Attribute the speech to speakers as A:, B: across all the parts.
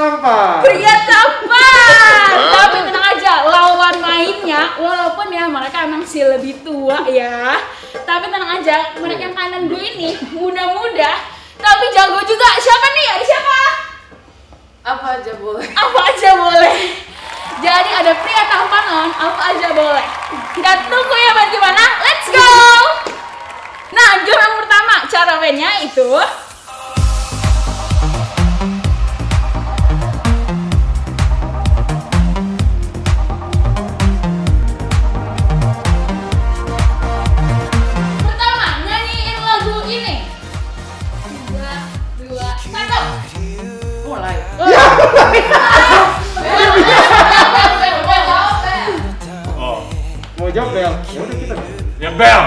A: tampan.
B: Pria tampan. Tapi tenang aja, lawan mainnya walaupun ya mereka emang sih lebih tua ya. Tapi tenang aja, mereka yang kanan gue ini muda-muda tapi jago juga. Siapa nih? Ada siapa?
C: Apa aja boleh.
B: Apa aja boleh. Jadi ada pria tampanan, apa aja boleh. Kita tunggu ya bagaimana. Let's go. Nah, game yang pertama cara mainnya itu pertama nyanyiin lagu ini. 3, 2, 1.
C: Mulai.
A: Mau jawab Bel? Ya udah kita.
D: Ya Bel.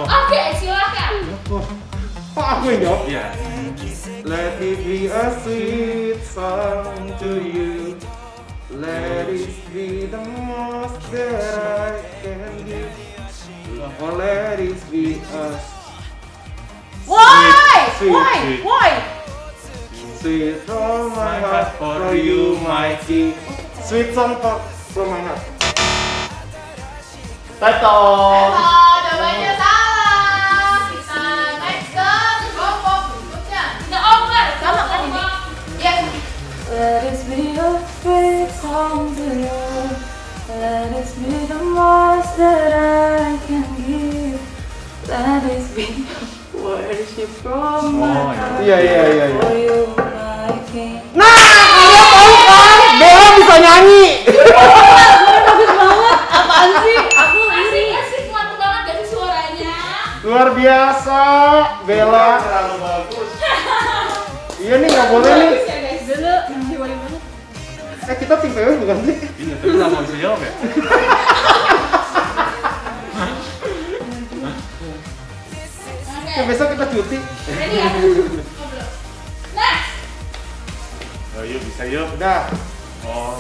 B: Oke, silakan.
A: Kok aku yang jawab?
D: Iya.
A: Let it be a sweet song to you. Let it be the most that I can give. Or let it be us.
B: Why?
A: Sweet,
B: Why?
D: sweet.
B: Why?
A: Sweet from my heart for you, my king. Sweet song from my heart. Tato.
C: Jawabannya salah. Kita next ke kelompok berikutnya.
B: The over.
C: Sama kan ini? Yes.
E: Let it be a sweet song to you. Let it be the most that I can give. Let it be worship from my heart
A: Iya.
E: for you, my king.
A: Nah, kalian tahu kan? Bella bisa nyanyi.
E: Bagus banget. Apaan sih? Aku
B: Asik mantap banget gak sih suaranya?
A: Luar biasa, Bella.
D: Terlalu bagus.
A: Iya nih, nggak boleh nih.
B: Bagus ya guys. Dulu boleh banget.
A: Kita tim PW bukan sih?
D: Iya, tapi nggak mau bisa jawab ya.
B: Oke.
A: Ya, besok kita cuti.
B: Ready ya? Ngobrol. Next.
D: Oh, yuk bisa yuk.
A: Udah.
D: Oh.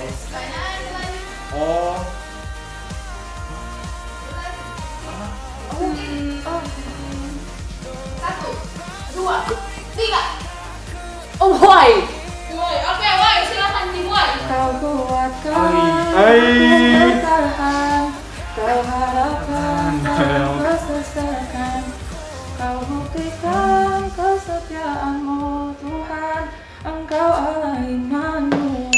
A: Oh.
C: Satu, dua, tiga.
E: Oh boy.
B: Boy, oke, boy, silakan di boy.
E: Kau kuatkan,
A: Hai.
E: kau bertahan, kau harapkan, kau kesesakan, kau buktikan kesetiaanmu Tuhan, Engkau Allah Immanuel.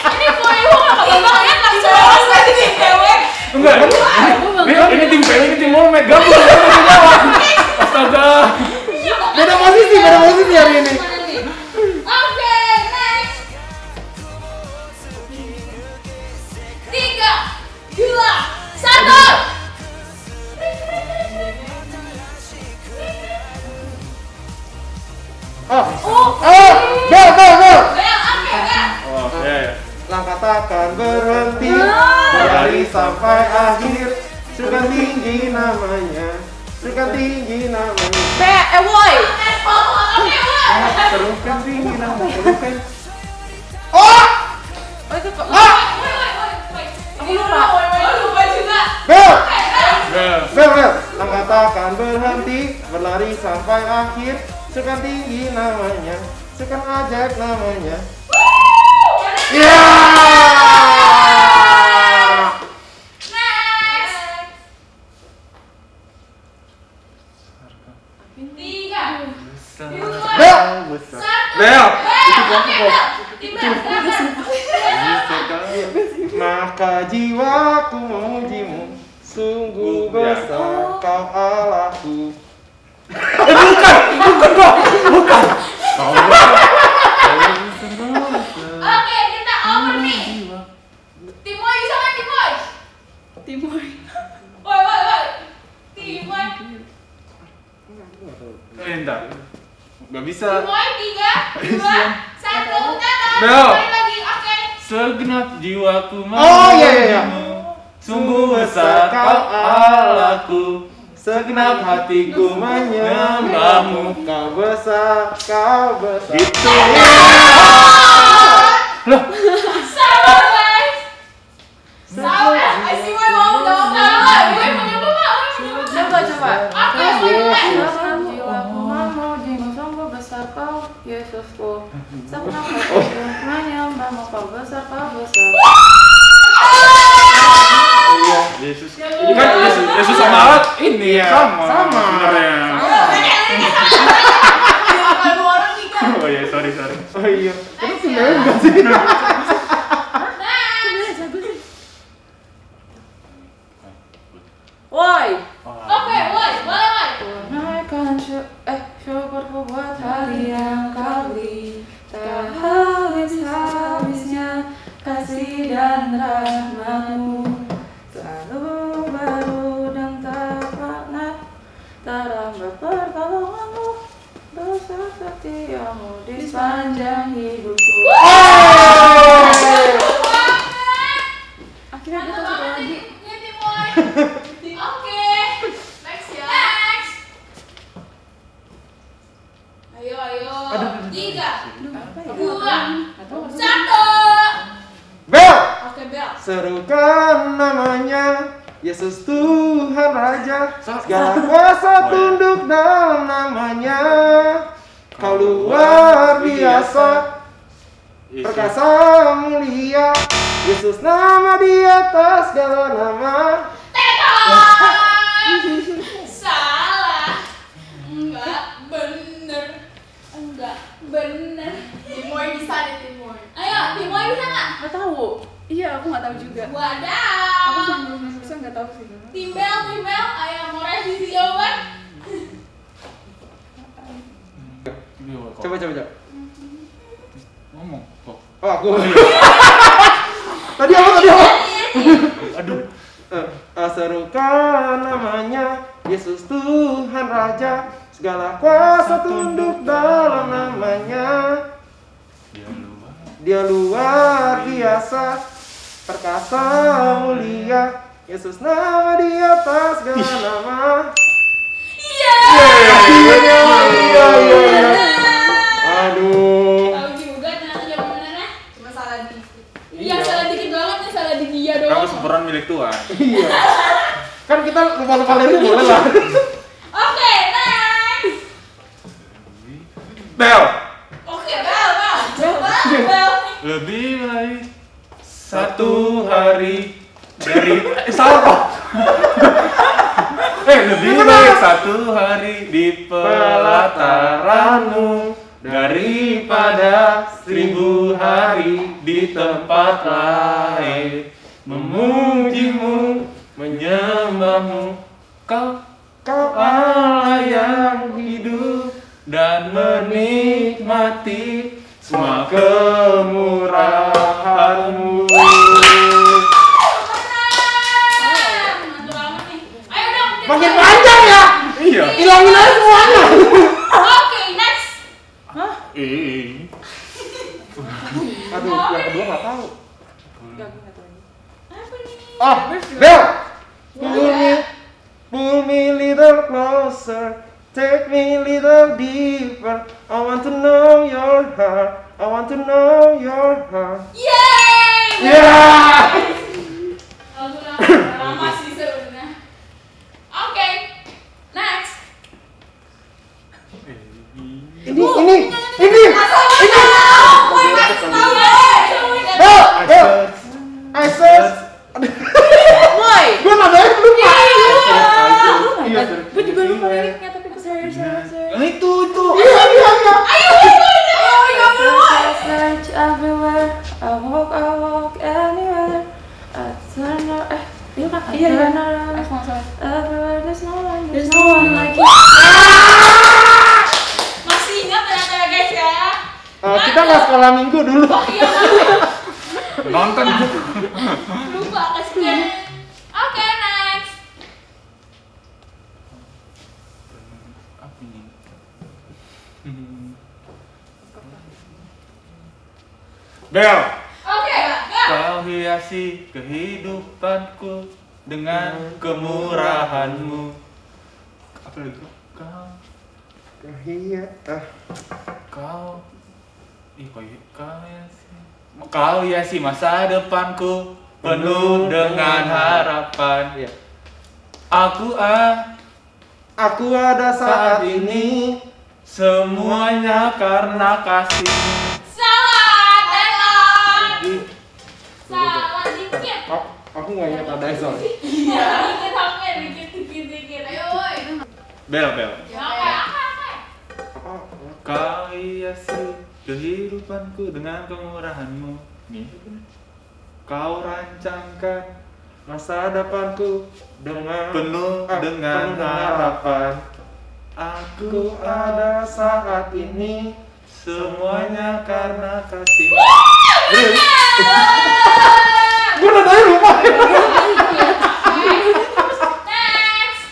B: Ini boy, gue gak ya nggak bisa lolos lagi nih, cewek.
D: Enggak. Ini tim PW, ini tim Momet. Gabung. Bisa jawab. Astaga.
A: Beda posisi hari ini.
B: Oke, next. 3, 2, 1.
A: Bel.
B: Bel, oke, Bel.
D: Oh, ya.
A: Langkah takkan berhenti, berlari sampai akhir. Surga tinggi namanya, surga tinggi namanya.
C: Boy.
B: Oke, boy.
A: Teruskan tinggi namanya, teruskan.
C: Oh itu kok.
B: Aku lupa. Oh, lupa juga.
A: Bel.
D: Bel.
A: Langkah takkan berhenti, berlari sampai akhir. Surga tinggi namanya, surga ajaib namanya. Ya.
B: Next. 3, 2,
A: Bel.
B: 1.
D: Bel.
B: Itu kelompok.
A: Maka jiwaku memujimu, sungguh besar kau Allahku.
B: Oke, kita over nih. Timoy bisa kan Timoy?
E: Timur.
B: Woi. Timoy.
D: Entar. Gak bisa.
B: Timoy 3, 2, 1. Kata.
D: Bel.
B: Balik lagi. Oke.
D: Segenap jiwaku
A: Oh, iya.
D: sungguh besar kau Allahku. Segenap hatiku menyembahmu.
A: Kau besar, kau besar.
D: Gitu.
B: Sama guys. Sama. Si Boy mau jawab salah. Boy mau nyoba nggak?
C: Coba.
B: Oke, Boy.
E: Yesusku, sepenuh hatiku menyembahmu, kau besar, kau besar.
A: Iya.
D: Yesus. Ini kan Yesus sama Allah ini
A: Iya,
D: sama.
A: sama.
D: Sebenarnya.
C: Kalau orang tiga.
D: Oh iya, sorry.
A: Oh iya. Terus sebenarnya enggak sih?
E: Woi,
B: Oke, woi, boleh.
E: naikkan syukurku buat hari yang kau beri. Tak habis-habisnya kasih dan rahmatmu, selalu baru dan tak pernah terlambat pertolonganmu, besar setiamu di sepanjang hidupku. Akhirnya kita satu lagi.
B: Oke.
C: Next ya.
B: Next. Ayo. 3, 2, 1.
A: Bel,
B: Oke, Bel.
A: serukan namanya Yesus Tuhan Raja, segala kuasa tunduk dalam namanya. Kau luar biasa, perkasa mulia, Yesus nama di atas segala nama.
B: Salah. Enggak bener.
C: Timoy bisa deh Timoy.
B: Ayo, Timoy bisa nggak?
E: Nggak tahu. Iya, aku nggak tahu juga. Aku
B: Wadaw.
E: sama susah nggak tahu sih.
B: Timbel, ayo mau revisi jawaban?
A: Coba.
D: Ngomong kok.
A: Oh, aku. Tadi apa?
D: Aduh.
A: Serukan namanya Yesus Tuhan Raja, segala kuasa tunduk dalam namanya. Dia luar biasa, perkasa mulia, Yesus nama di atas segala nama.
B: Iya.
A: Iya. Aduh.
B: Tahu juga ternyata jawabannya.
C: Cuma salah dikit.
B: Iya, salah dikit banget nih, salah di dia doang.
D: Kamu sempurna milik Tuhan.
A: Iya. Kan kita lupa lirik boleh lah.
B: Oke, next.
D: Bel.
B: Oke, Bel.
D: Lebih baik satu hari dari salah Pak. Lebih baik satu hari di pelataranmu daripada 1000 hari di tempat lain. Memujimu, menyembahmu, kau Allah yang hidup dan menikmati semua kemurahanmu.
B: Mantul amat nih. Ayo dong. Tim
A: Makin
B: Bel.
A: panjang ya.
D: Iya.
A: Hilangin aja semuanya.
B: Oke, next.
A: Aduh, yang kedua nggak tahu.
E: Nggak, aku nggak tahu lagi.
B: Apa nih?
A: Oh, Bel. Pull me little closer, take me little deeper. I want to know your heart. I want to know your heart.
B: Yeay.
A: Yeah.
B: Lagu lama sih sebenarnya. Oke, next.
A: Ini. Bel. I search.
E: Woi,
A: Gue nadanya lupa.
E: iya. Gue juga lupa liriknya tapi gue serius.
D: Itu.
A: Iya.
E: I search everywhere, I walk anywhere. I turn around,
C: Iya.
E: turn around, everywhere there's no one like you.
B: Masih ingat ternyata ya guys ya.
A: Kita nggak sekolah minggu dulu.
B: Oh iya,
D: Nonton.
B: lupa kasihan. Oke, next.
D: Apa ini? Bel.
B: Oke, Bel.
D: Kau hiasi kehidupanku dengan kemurahanmu. Apa lagi?
A: Iya.
D: Kau hiasi masa depanku penuh dengan harapan.
A: Iya.
D: Aku
A: Aku ada saat ini
D: Semuanya karena kasih.
B: Salah, Telon.
A: Di-
B: Salah dikit.
A: Aku nggak ingat ada Ezon.
B: Iya, dikit apa? Dikit.
C: Ayo, woi.
D: Bel.
C: Ya,
B: Apa?
D: Kau hiasi kehidupanku dengan kemurahanmu. Nih.
A: Kau rancangkan masa depanku dengan
D: Penuh dengan harapan.
A: Aku ada saat ini
D: Semuanya karena kasih.
A: Gue udah tahu lupa.
B: Next.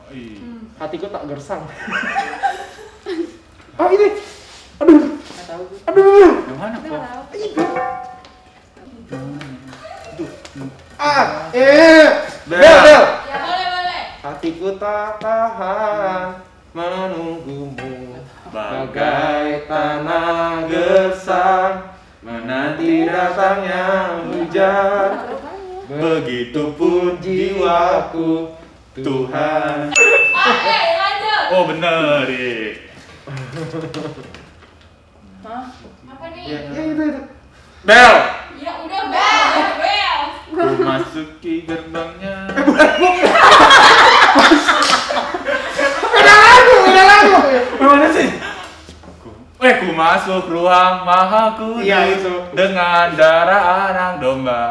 D: Ih.
A: Hatiku tak gersang. Oh ini. Aduh.
D: Yang mana kok?
A: Bel.
B: Ya boleh.
A: Hatiku tak tahan menunggumu bagai tanah gersang menanti datangnya hujan.
D: Begitupun jiwaku, Tuhan.
B: Lanjut.
D: Oh bener, Rik.
B: Apa nih?
A: Ya itu.
D: Bel.
B: Ya udah bel.
D: Ku masuki gerbangnya.
A: Udah lagu.
D: Gimana sih? Ku masuk ruang maha kudus
A: Iya, itu.
D: dengan darah anak domba.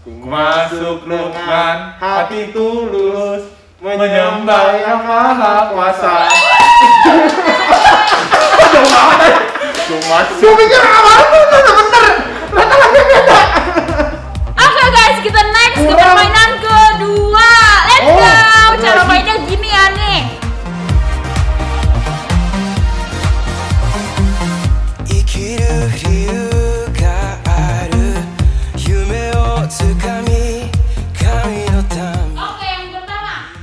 D: Ku masuk dengan hati tulus menyembah yang maha kuasa. Jauh banget. Ku masuk.
A: Gue pikir awal tuh bener. Ternyata lagunya beda.
B: Oke guys, kita next ke permainan kedua. Let's go. Cara mainnya gini ya nih.
F: 生きる理由がある夢をつかみ神のため
B: Oke, yang pertama.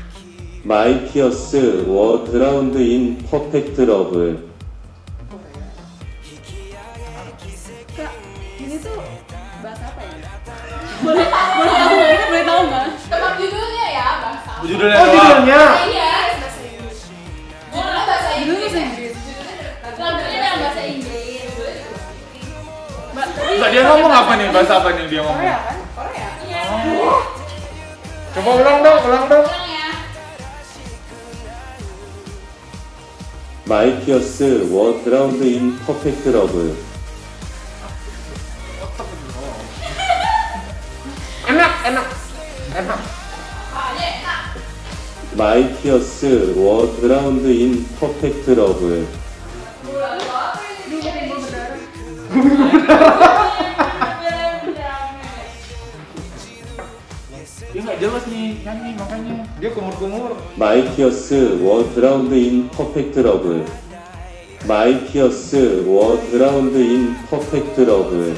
G: 마이 피어스 워 드라운드 인 퍼펙트 러브.
E: Ini tuh bahasa apa ya? Boleh tahu nggak?
C: Tebak judulnya ya, bahasa.
D: Judulnya
A: Oh
D: doang.
A: judulnya.
C: Iya, bahasa Inggris. Judulnya bahasa
E: Judulnya
C: Inggris.
E: bahasa Inggris.
B: Lagunya dalam bahasa Inggris.
D: Enggak, dia ngomong apa nih? Bahasa apa nih dia ngomong?
E: Korea kan? Korea.
B: Iya.
A: Coba ulang dong.
B: Ulang ya.
G: 마이 피어스 워 드라운드 인 퍼펙트 러브.
A: Enak.
G: 마이 피어스 워 드라운드 인 퍼펙트 러브.
D: Dia nggak jelas nih nyanyi makanya.
A: Dia kumur-kumur.
G: 마이 피어스 워 드라운드 인 퍼펙트 러브. 마이 피어스 워 드라운드 인 퍼펙트 러브.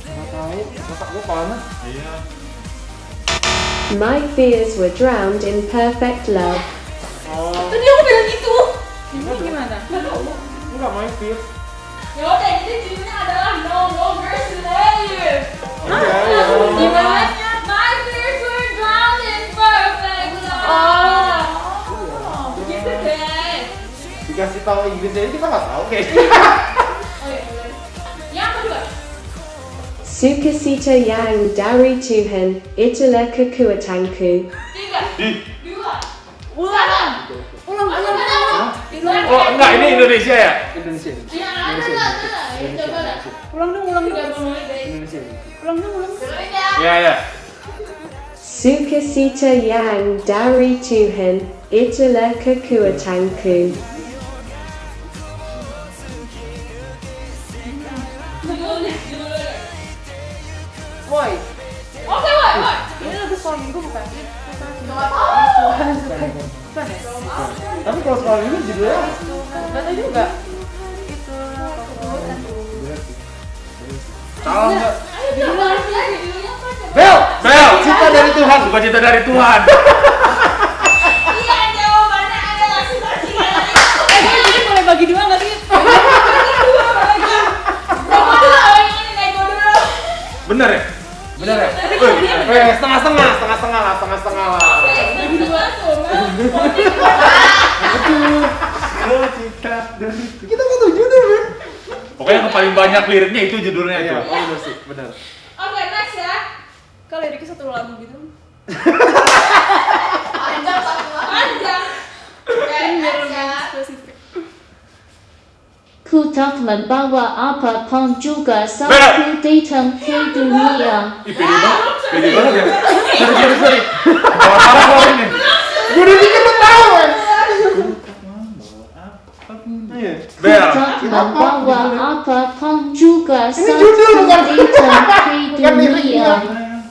A: Nggak tahu. Masa gue panas.
D: Iya.
H: My fears were drowned in perfect love.
A: Oh.
B: Tadi aku bilang gitu.
E: Ini gimana?
A: Enggak main feel.
B: Ya udah, jadi judulnya adalah No Longer Slave.
A: Iya.
B: Gimana? My fears were drowned in perfect love. Gitu deh.
A: Dikasih tahu Inggrisnya aja kita nggak tahu kayaknya.
B: Oh iya, boleh. Yang kedua.
H: Sukasita yang dari Tuhan, itulah kekuatanku.
B: 3,
D: Di.
B: 2,
E: Ulang. Ulang.
D: Oh enggak, ini Indonesia ya?
A: Indonesia.
B: Ya, ada. Coba dah.
E: Ulang dong.
B: Udah mulai deh.
A: Indonesia.
E: Ulang.
C: Judulnya ya.
D: Iya.
H: Sukasita yang dari Tuhan, itulah kekuatanku.
B: Judulnya.
E: Boy.
B: Oke, woi.
E: Ini lagu sekolah minggu bukan?
C: Nggak tahu.
E: Bukan ya?
A: Tapi kalau soal ini judulnya
E: Gak tahu juga. Itulah kekuatanku.
D: Salah enggak?
B: Ayo coba judulnya apa coba?
D: Bel,
A: Cinta dari Tuhan.
D: Bukan cinta dari Tuhan.
B: Iya, jawabannya adalah sukacita dari Tuhan.
E: Jadi boleh bagi dua nggak sih?
A: Kita nggak tahu judul, men.
D: Pokoknya yang paling banyak liriknya itu judulnya itu.
A: Iya, oh benar sih, benar.
B: Oke, next ya.
E: Kalau liriknya satu lagu gitu.
C: Panjang satu lagu.
B: Panjang. Oke, next ya.
E: Spesifik.
I: Ku tak membawa apapun juga saat datang ke dunia.
D: Ih, pede banget ya. Sorry. Parah ini.
A: Gue udah pikir lu tahu, men. Iya.
I: Ku tak membawa apapun juga saat
A: judul, bukan?
I: datang ke dunia.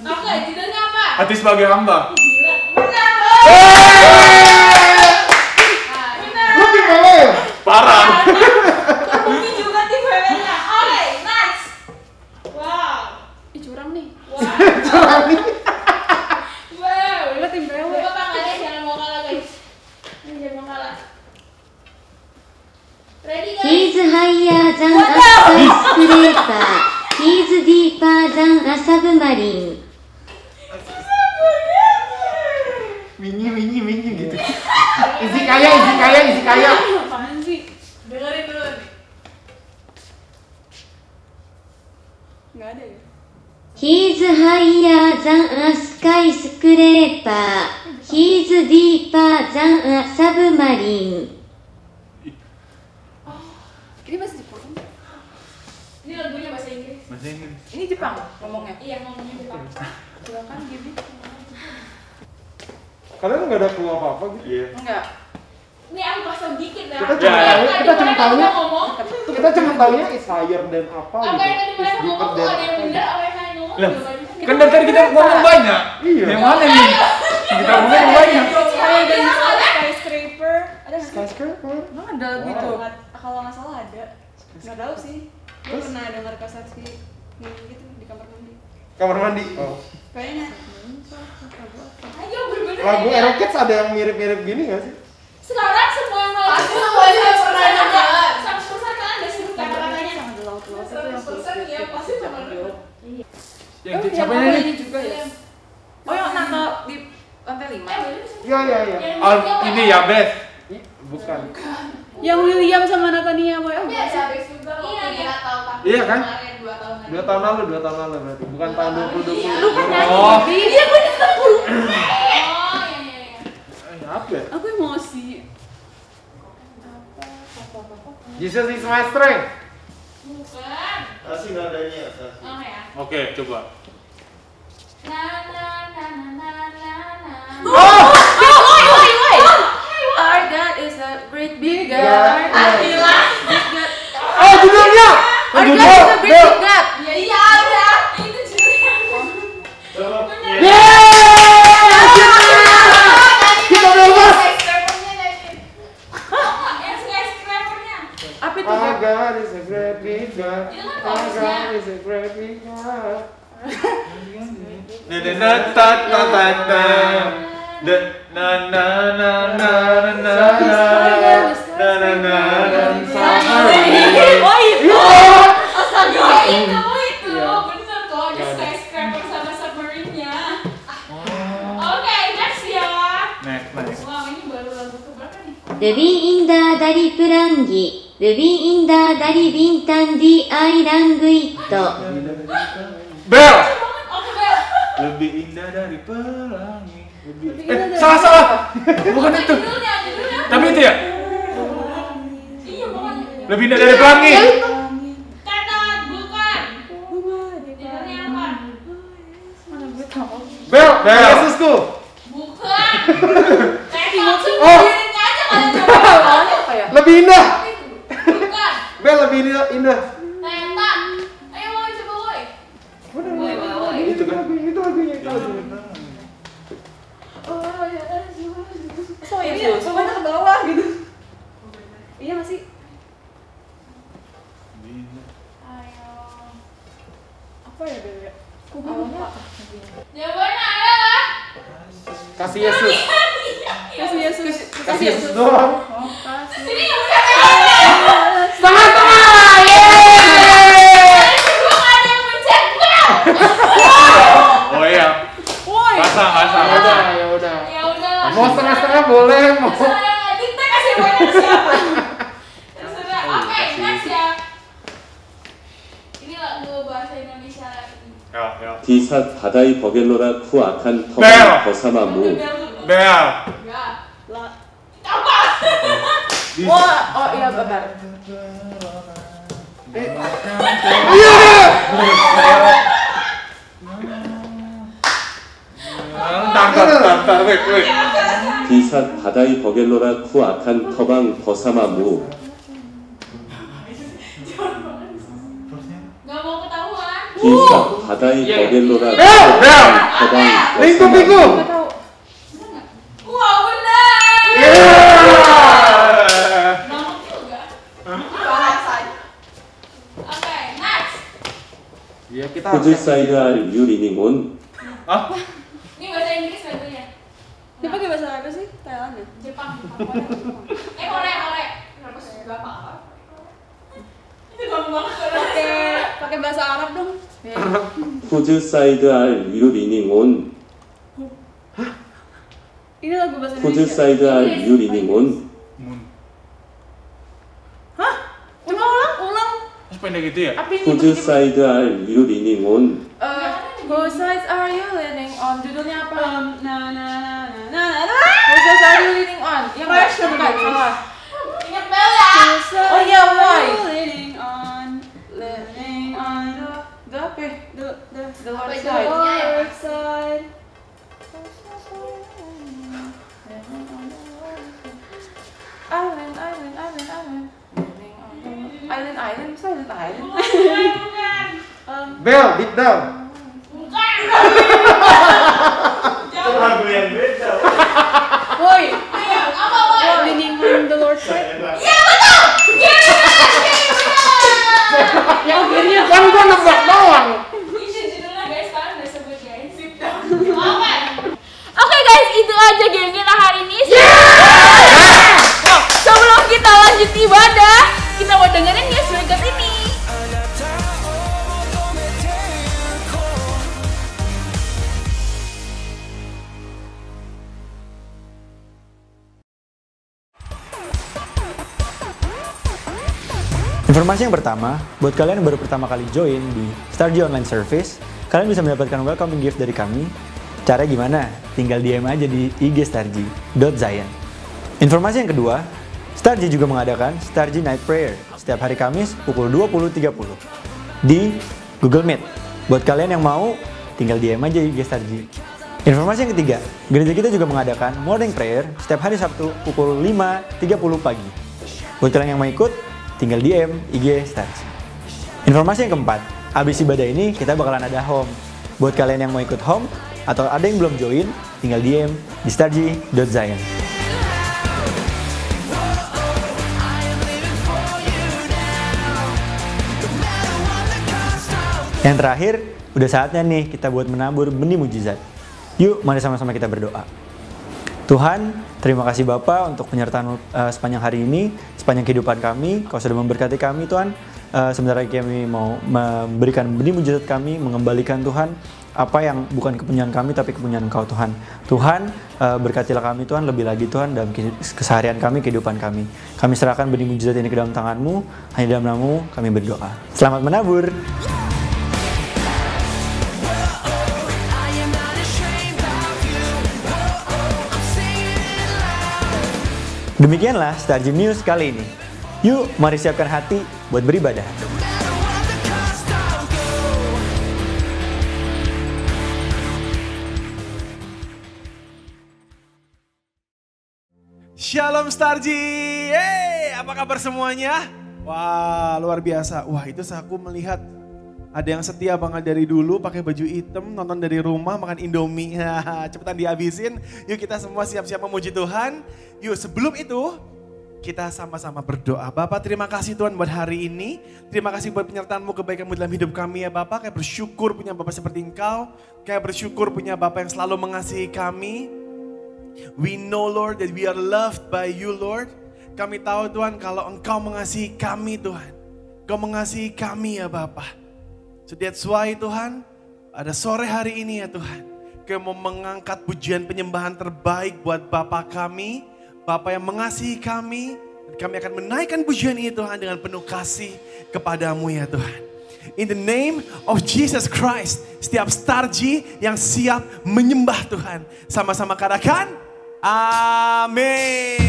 B: Oke, judulnya apa?
D: Hati sebagai hamba.
B: Gila. Benar.
A: Lu tim PW ya?
D: Parah.
B: Terbukti juga tim PW-nya. Oke, next. Wow.
E: Ih, curang nih.
B: Wow. Wow.
E: Gue tim PW.
B: Coba tangannya jangan mau kalah, guys. Jangan mau kalah. Ready, guys?
I: He's higher than a skyscraper. He's deeper than a submarine.
A: Minyi gitu. Isi kaya.
E: Apaan sih?
C: Dengerin dulu nih.
E: Nggak ada ya?
I: He's higher than a skyscraper. He's deeper than a submarine.
E: Ini bahasa Jepang.
B: Ini lagunya bahasa Inggris.
D: Bahasa Inggris.
E: Ini Jepang ngomongnya.
B: Iya, ngomongnya Jepang.
E: Silakan Gibi.
A: Kalian nggak ada clue apa-apa gitu?
D: Iya.
E: Enggak.
B: Ini aku kasih tau dikit ya.
A: Kita cuma tahunya
B: ngomong.
A: Kita cuma tahunya is higher than apa
B: Apa
A: gitu.
B: yang tadi mereka
A: Is
B: ngomong
A: deeper
B: tuh
A: than
B: ada yang
A: apa.
B: bener, apa yang kalian ngomong?
D: Lah,
B: jawabannya.
D: kan dari tadi kita ngomong banyak.
A: Iya.
D: Yang mana nih? Kita ngomong banyak.
E: Saya dan skyscraper. Ada nggak sih?
A: Skyscraper.
E: Emang ada lagu itu? Kalau nggak salah ada. Nggak tahu sih. Gue pernah dengar Kasatsuki gitu di kamar mandi.
A: Kamar mandi. Oh.
E: Kayaknya.
B: Ayo, bener-bener.
A: Lagu Aero Kids ada yang mirip-mirip gini nggak sih?
B: Sekarang semua yang mau
C: Aku semuanya pernah dengar.
B: 100% kan ada sebut kata-katanya.
E: Ada laut-laut itu yang
C: 100% ya pasti pernah dengar.
D: Yang
E: yang
D: siapa
E: apa
D: ini?
E: juga ya? Oh yang nato di lantai 5.
A: Iya.
D: Oh, ini ya, Beth.
A: Bukan.
E: Yang William sama Natania boy.
C: Tapi ada habis juga kok
B: Iya,
C: di
B: iya.
C: Natal tahun
A: Iya kan?
C: kemarin 2 tahun lagi.
A: 2 tahun lalu berarti. Bukan tahun 2020.
E: Lu kan nyanyi
D: Oh.
E: Gibi.
B: Iya, gue ditunggu. Oh, iya.
A: Apa ya?
E: Aku emosi.
A: Jesus is my strength.
B: Bukan.
J: Kasih nadanya, kasih.
B: Oh ya.
D: Oke, coba.
B: Na na na na na na na.
E: Our God is a great big God.
A: God.
B: Gila.
A: Oh, judulnya.
E: Our God is a great big God.
B: Iya, iya, udah. Itu judulnya.
J: Coba.
A: Kita bebas.
C: Skyscraper-nya nyanyiin.
B: Yang skyscraper-nya.
E: Apa itu?
A: Our God is a great big God.
B: Itu kan
A: Our
B: chorusnya.
A: God is a great big God.
D: Na na na ta ta ta ta. Na na na na na na na na na na na.
E: Oh itu.
B: Astaga, itu. Bener kok, ada skyscraper sama submarine-nya. Oke, next ya.
D: Next.
B: Wow, ini baru lagu keberapa nih?
I: Lebih indah dari pelangi, lebih indah dari bintang di air itu.
D: Bel.
B: Oke, Bel.
D: Lebih indah dari pelangi. Salah. Bukan itu.
B: Judulnya.
D: Tapi itu ya.
B: Iya, pokoknya.
D: Lebih indah dari pelangi.
B: Kata bukan. Judulnya apa?
A: Bel,
D: Bel.
A: Yesusku.
B: Bukan. Kayak
A: Oh.
B: liriknya aja kalian coba.
E: Apa ya?
A: Lebih indah.
B: Bukan.
A: Bel lebih indah.
B: Tenta. Ayo, woy, coba woy.
A: Itu kan itu lagunya itu lagunya.
B: Oh, ya.
E: So ya, semuanya ke bawah gitu. Iya nggak sih?
B: Ayo.
E: Apa ya Bel ya? Awalnya apa?
B: Jawabannya adalah
A: Kasih Yesus.
E: Kasih Yesus.
A: Kasih Yesus doang.
E: Oh, kasih.
B: ini nggak bisa jawab.
A: Setengah-setengah. Yeay.
B: Gue nggak ada yang mencet Bel.
D: Oh iya.
E: Woi.
D: Pasang.
A: Ya udah.
B: Ya udahlah.
A: Mau setengah-setengah boleh, mau.
B: Terserah yang edit teh kasih poin ke siapa. Terserah. Next ya. Ini lagu bahasa Indonesia lagi.
D: Ya.
G: 디삿 바다의 버갤로라 쿠 악한
D: 네.
G: 터방 버사마무
D: Bel.
B: Ya.
E: Wah, oh iya benar.
D: Bentar, wait.
G: 디삿 바다의 버갤로라 쿠 악한 터방 버사마무
B: Gak mau ketahuan.
G: 디삿 바다의 버갤로라 쿠
D: Bel.
G: 악한 터방
A: Minggu.
G: 버사마무
B: Wow, benar.
D: Yeah.
B: Nangkep juga.
C: Bahasa.
B: Oke, next.
A: Iya, kita harus
G: 푸드 사이드 알 유리닝 온
D: Hah?
B: Ini bahasa Inggris lagunya.
E: Dia pakai bahasa apa sih? Thailand ya?
B: Jepang. Korea.
C: Kenapa sih gampang?
B: Itu gampang banget.
E: Pakai bahasa Arab dong.
G: 푸드 사이드 알 유리닝 온
E: Ini lagu bahasa
G: 푸드
E: Indonesia.
G: 사이드 알 유리닝 온
E: Coba ulang.
D: Terus pendek gitu ya?
E: Apa ini?
G: 푸드 사이드 알 유리닝 온
E: Whose sides are you leaning on? Judulnya apa? Whose sides are you leaning on? Yang bukan, salah.
B: Ingat bel ya.
E: Oh iya, why? Leaning on the apa? The
B: Apa
E: Lord
B: itu
E: side.
B: lagunya ya?
E: Lord side. Island. Silent island.
A: Bel, deep down.
B: Bukan.
J: Itu lagu yang beda.
E: Woi,
B: Ayo, apa boy?
E: leaning on the Lord side.
B: Iya betul.
E: Yang akhirnya
A: Kan gua nebak doang.
B: Ini judulnya guys, sekarang udah sebut guys. Oke guys, itu aja game kita hari ini. Sebelum kita lanjut ibadah, kita mau dengerin news berikut ini.
K: Informasi yang pertama, buat kalian yang baru pertama kali join di Stargy Online Service, kalian bisa mendapatkan welcoming gift dari kami. Caranya gimana? Tinggal DM aja di IG Stargy.Zion. Informasi yang kedua, Stargy juga mengadakan Stargy Night Prayer setiap hari Kamis pukul 20.30 di Google Meet. Buat kalian yang mau, tinggal DM aja IG Stargy. Informasi yang ketiga, gereja kita juga mengadakan Morning Prayer setiap hari Sabtu pukul 5.30 pagi. Buat kalian yang mau ikut, tinggal DM IG Stargy. Informasi yang keempat, abis ibadah ini kita bakalan ada home. Buat kalian yang mau ikut home atau ada yang belum join, tinggal DM di Stargy.Zion. Yang terakhir, udah saatnya nih kita buat menabur benih mujizat. Yuk, mari sama-sama kita berdoa. Tuhan, terima kasih Bapa untuk penyertaan sepanjang hari ini, sepanjang kehidupan kami. Kau sudah memberkati kami Tuhan. Sebentar lagi kami mau memberikan benih mujizat kami, mengembalikan Tuhan apa yang bukan kepunyaan kami tapi kepunyaan Engkau Tuhan. Tuhan, berkatilah kami Tuhan lebih lagi Tuhan dalam keseharian kami, kehidupan kami. Kami serahkan benih mujizat ini ke dalam tangan-Mu, hanya dalam nama-Mu kami berdoa. Selamat menabur. Demikianlah Stargy News kali ini. Yuk, mari siapkan hati buat beribadah.
L: Shalom Stargy, apa kabar semuanya? Wah, luar biasa. Wah, itu aku melihat ada yang setia banget dari dulu, pakai baju hitam, nonton dari rumah, makan Indomie. Cepetan dihabisin. Yuk kita semua siap-siap memuji Tuhan. Yuk sebelum itu, kita sama-sama berdoa. Bapak, terima kasih Tuhan buat hari ini. Terima kasih buat penyertaan-Mu, kebaikan-Mu dalam hidup kami ya Bapak. Kayak bersyukur punya Bapak seperti Engkau. Kayak bersyukur punya Bapak yang selalu mengasihi kami. We know Lord that we are loved by you Lord. Kami tahu Tuhan kalau Engkau mengasihi kami Tuhan. Engkau mengasihi kami ya Bapak. So that's why Tuhan, pada sore hari ini ya Tuhan, kami mau mengangkat pujian penyembahan terbaik buat Bapa kami, Bapa yang mengasihi kami, Kami akan menaikkan pujian ini Tuhan dengan penuh kasih kepadamu ya Tuhan. In the name of Jesus Christ, setiap Starji yang siap menyembah Tuhan, sama-sama katakan, amin.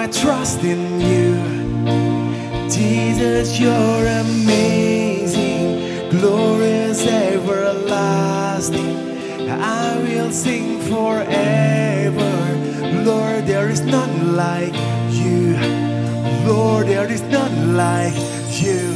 F: Trust in you, Jesus, you're amazing, glorious, everlasting. I will sing forever, Lord, there is none like you, Lord, there is none like you.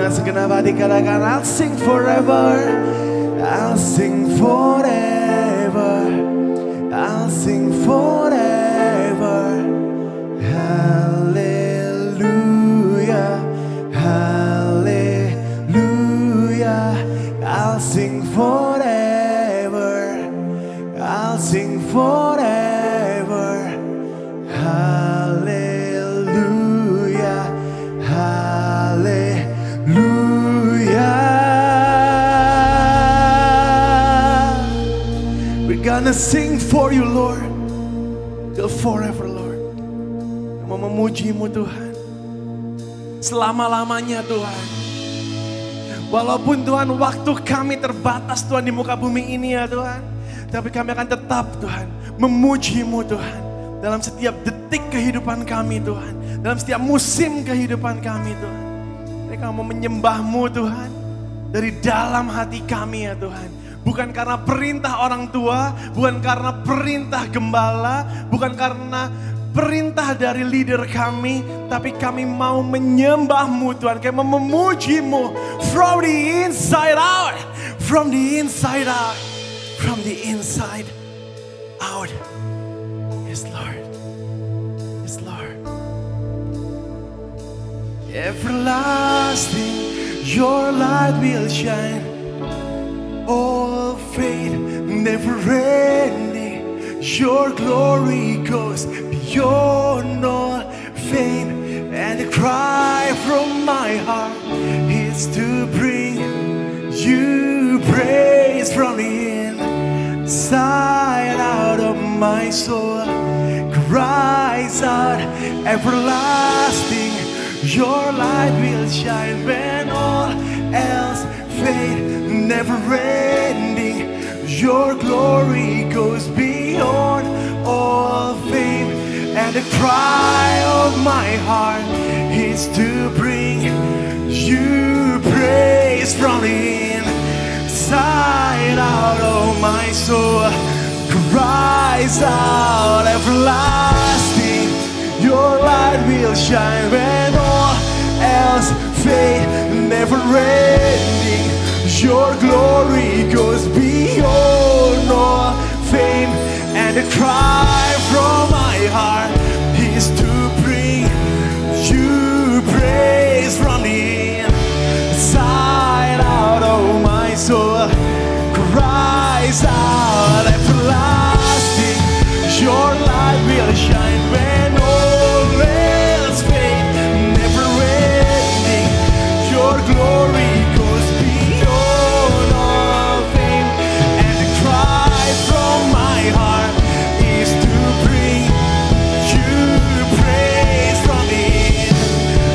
L: dengan segenap hati katakan I'll sing forever, I'll sing forever, I'll sing forever. Hallelujah, hallelujah. I'll sing forever, I'll sing forever. Hallelujah, hallelujah. We're gonna sing for you, Lord, till forever, Lord. Mau memuji-Mu Tuhan, selama-lamanya Tuhan. Walaupun Tuhan waktu kami terbatas Tuhan di muka bumi ini ya Tuhan, tapi kami akan tetap Tuhan memuji-Mu Tuhan. Dalam setiap detik kehidupan kami Tuhan, dalam setiap musim kehidupan kami Tuhan. Mereka mau menyembah-Mu Tuhan dari dalam hati kami ya Tuhan. Bukan karena perintah orang tua, bukan karena perintah gembala, bukan karena perintah dari leader kami, tapi kami mau menyembah-Mu Tuhan. Kami mau memuji-Mu from the inside out, from the inside out, from the inside out. Yes, Lord. Yes, Lord. Everlasting, your light will shine. All faith, never ending. Your glory goes beyond all fame. And the cry from my heart is to bring you praise from the inside out of my soul. Cries out, everlasting, your light will shine when all else fades. Never ending, your glory goes beyond all fame. And the cry of my heart is to bring you praise from the inside out of my soul. Cries out, everlasting, your light will shine when all else fades. Never ending, your glory goes beyond all fame. And the cry from my heart is to bring you praise from the inside out of my soul. Cries out, everlasting, your light will shine when all else fades. Never ending, your glory goes beyond all fame. And the cry from my heart is to bring you praise from the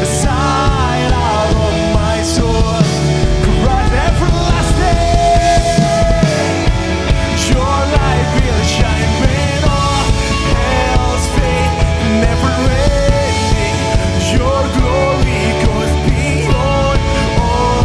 L: inside out of my soul. Cry everlasting, your light will shine when all else fades. Never ending, your glory goes beyond all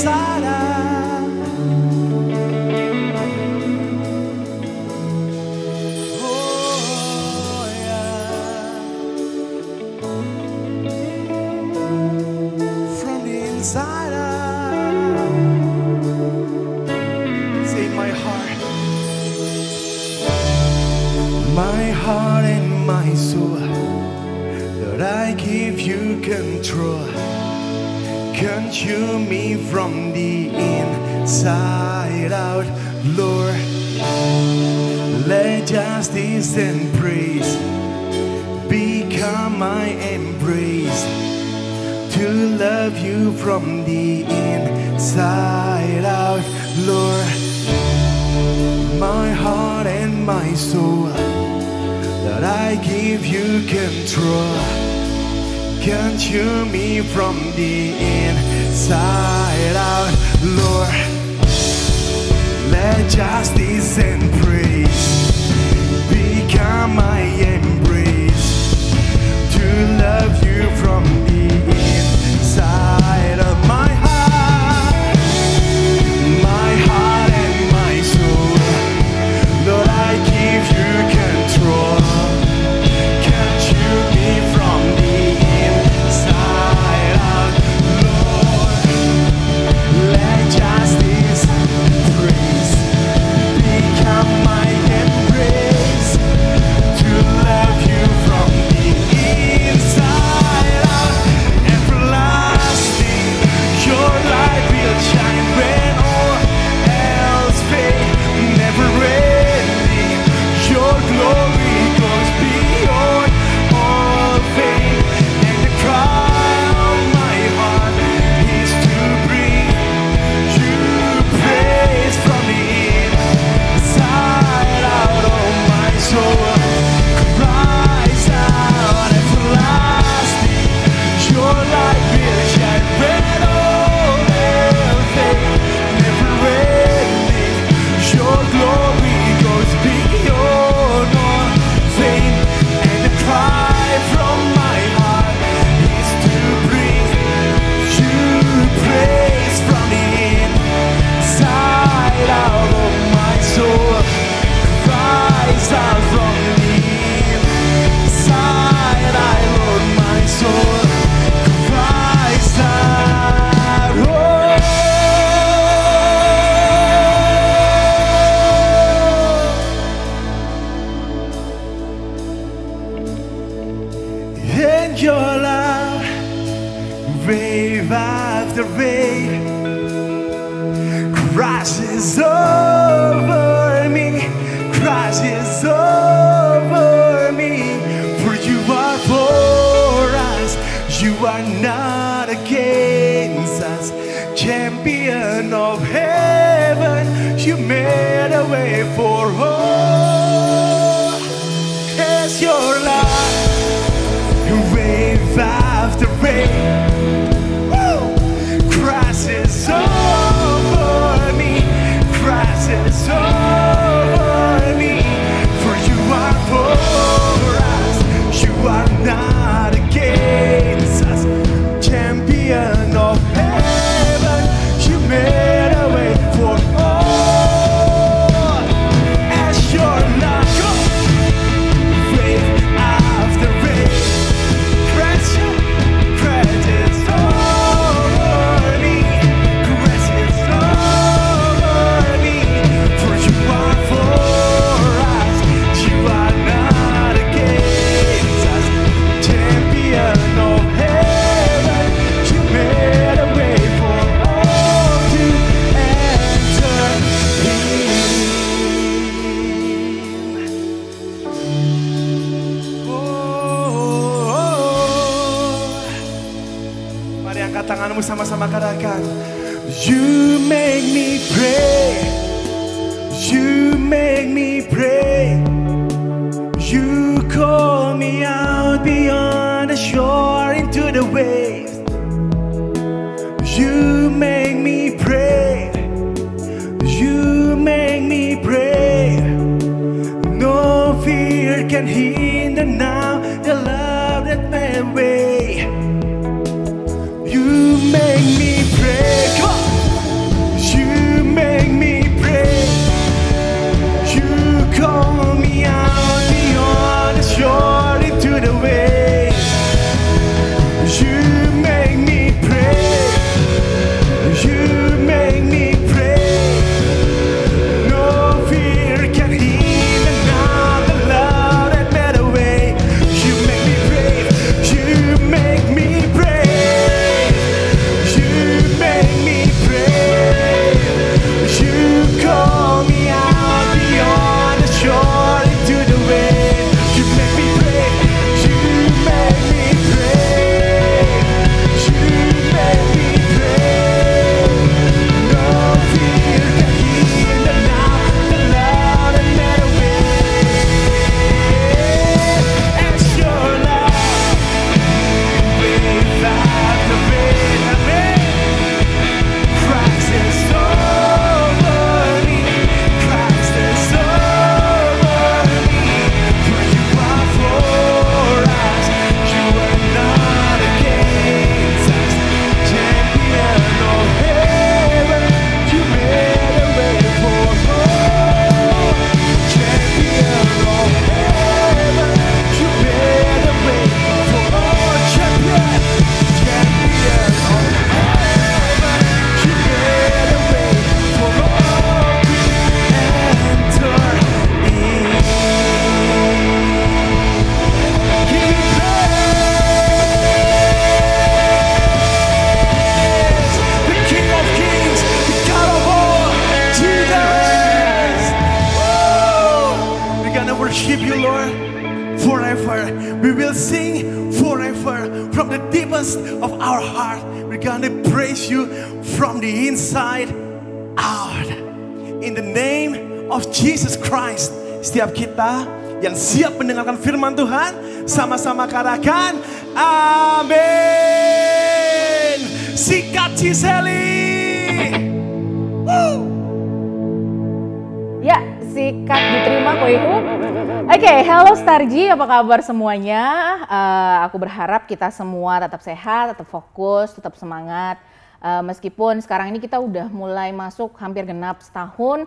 L: inside out. Oh yeah. From the inside out. Say my heart and my soul, Lord, I give you control. Consume me from the inside out, Lord. Let justice and praise become my embrace, to love you from the inside out, Lord. My heart and my soul, that I give you control. Consume me from the inside out, Lord. Let justice and praise become my embrace, to love you from the inside of my heart and my soul. Lord, I give you control. Consume me from the inside out, Lord. Let justice and praise become my embrace, to love you from the inside out. Everlasting, your light will shine when all else fades. Never ending, your glory goes beyond all fame. And the cry of my heart is to bring you praise from the inside out of my soul. Cries out, everlasting, your light will shine when all else fades. Never ending, your glory goes beyond all fame. And the cry from my heart is to bring you praise from the inside out of my soul. Cries out from the inside out of my soul. Cries out, oh. And your love, wave after wave, crashes over me, crashes over me. For you are for us, you are not against us. Champion of heaven, you made a way for all. As your love, wave after wave, crashes over me, crashes over me. For you are for us, you are not against us. Champion of heaven, you made a way for all. As your love, wave after wave, crashes over me, crashes over me. For you are for us, you are not against us. Champion of heaven, you made a way for all to enter in. Mari angkat tanganmu sama-sama katakan. You make me pray, you make me pray. You call me out beyond the shore into the waves. You make me pray, you make me pray. No fear can hinder now the love that made way. You make me pray, come on. will sing forever from the deepest of our heart. We're gonna praise you from the inside out. In the name of Jesus Christ. Setiap kita yang siap mendengarkan firman Tuhan, sama-sama katakan amin. Sikat Ciseli.
M: Ya, sikat diterima Koihu. Oke, hello Starji, apa kabar semuanya? Aku berharap kita semua tetap sehat, tetap fokus, tetap semangat. Meskipun sekarang ini kita udah mulai masuk hampir genap setahun,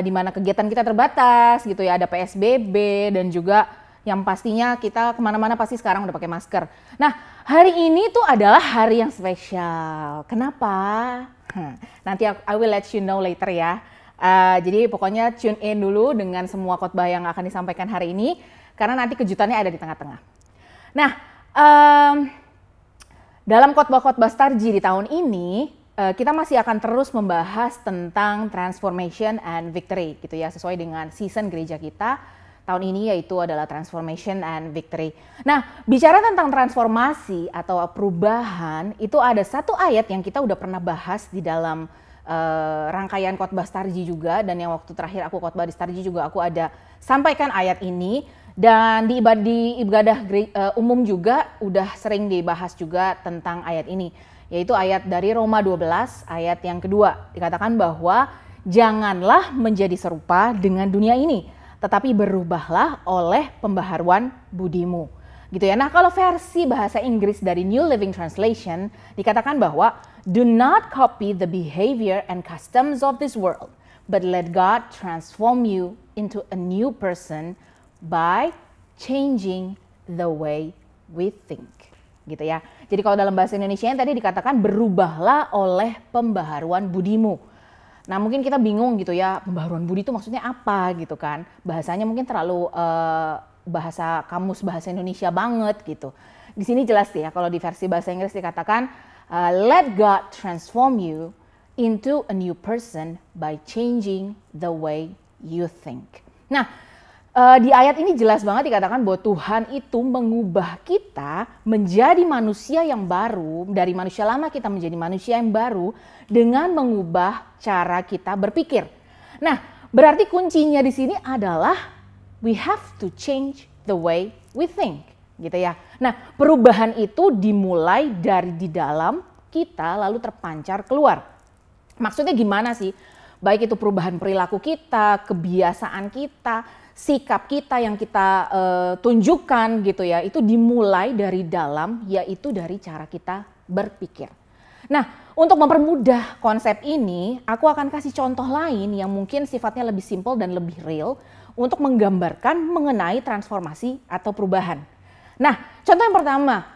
M: di mana kegiatan kita terbatas gitu ya, ada PSBB dan juga yang pastinya kita kemana-mana pasti sekarang udah pakai masker. Nah, hari ini tuh adalah hari yang spesial. Kenapa? Nanti I will let you know later ya. Jadi pokoknya tune in dulu dengan semua khotbah yang akan disampaikan hari ini, karena nanti kejutannya ada di tengah-tengah. Nah, dalam khotbah-khotbah Starji di tahun ini, kita masih akan terus membahas tentang transformation and victory gitu ya, sesuai dengan season gereja kita tahun ini, yaitu adalah transformation and victory. Nah, bicara tentang transformasi atau perubahan, itu ada satu ayat yang kita udah pernah bahas di dalam rangkaian khotbah Starji juga, dan yang waktu terakhir aku khotbah di Starji juga aku ada sampaikan ayat ini, dan di ibadah umum juga udah sering dibahas juga tentang ayat ini, yaitu ayat dari Roma 12 ayat yang kedua. Dikatakan bahwa janganlah menjadi serupa dengan dunia ini, tetapi berubahlah oleh pembaharuan budimu. Gitu ya. Nah, kalau versi bahasa Inggris dari New Living Translation dikatakan bahwa do not copy the behavior and customs of this world, but let God transform you into a new person by changing the way we think. Gitu ya. Jadi kalau dalam bahasa Indonesia yang tadi dikatakan berubahlah oleh pembaharuan budimu. Nah, mungkin kita bingung gitu ya, pembaharuan budi itu maksudnya apa gitu kan. Bahasanya mungkin terlalu bahasa kamus bahasa Indonesia banget gitu. Di sini jelas ya, kalau di versi bahasa Inggris dikatakan let God transform you into a new person by changing the way you think. Nah, di ayat ini jelas banget dikatakan bahwa Tuhan itu mengubah kita menjadi manusia yang baru, dari manusia lama kita menjadi manusia yang baru dengan mengubah cara kita berpikir. Nah, berarti kuncinya di sini adalah we have to change the way we think, gitu ya. Nah, perubahan itu dimulai dari di dalam kita lalu terpancar keluar. Maksudnya gimana sih? Baik itu perubahan perilaku kita, kebiasaan kita, sikap kita yang kita tunjukkan gitu ya, itu dimulai dari dalam, yaitu dari cara kita berpikir. Nah, untuk mempermudah konsep ini, aku akan kasih contoh lain yang mungkin sifatnya lebih simple dan lebih real untuk menggambarkan mengenai transformasi atau perubahan. Nah, contoh yang pertama,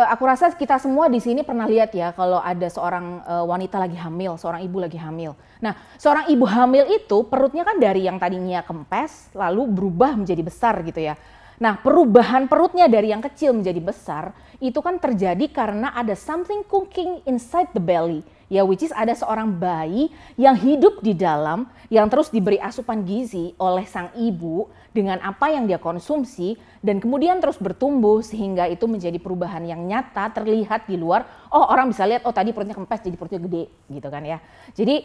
M: aku rasa kita semua di sini pernah lihat ya, kalau ada seorang wanita lagi hamil, seorang ibu lagi hamil. Nah, seorang ibu hamil itu perutnya kan dari yang tadinya kempes lalu berubah menjadi besar gitu ya. Nah, perubahan perutnya dari yang kecil menjadi besar itu kan terjadi karena ada something cooking inside the belly. Ya, which is ada seorang bayi yang hidup di dalam, yang terus diberi asupan gizi oleh sang ibu dengan apa yang dia konsumsi, dan kemudian terus bertumbuh sehingga itu menjadi perubahan yang nyata terlihat di luar. Oh, orang bisa lihat, oh tadi perutnya kempes jadi perutnya gede gitu kan ya. Jadi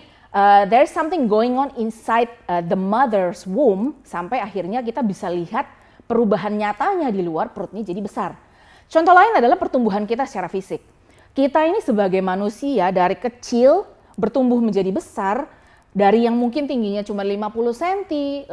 M: there's something going on inside the mother's womb sampai akhirnya kita bisa lihat perubahan nyatanya di luar, perutnya jadi besar. Contoh lain adalah pertumbuhan kita secara fisik. Kita ini sebagai manusia dari kecil bertumbuh menjadi besar, dari yang mungkin tingginya cuma 50 cm, 80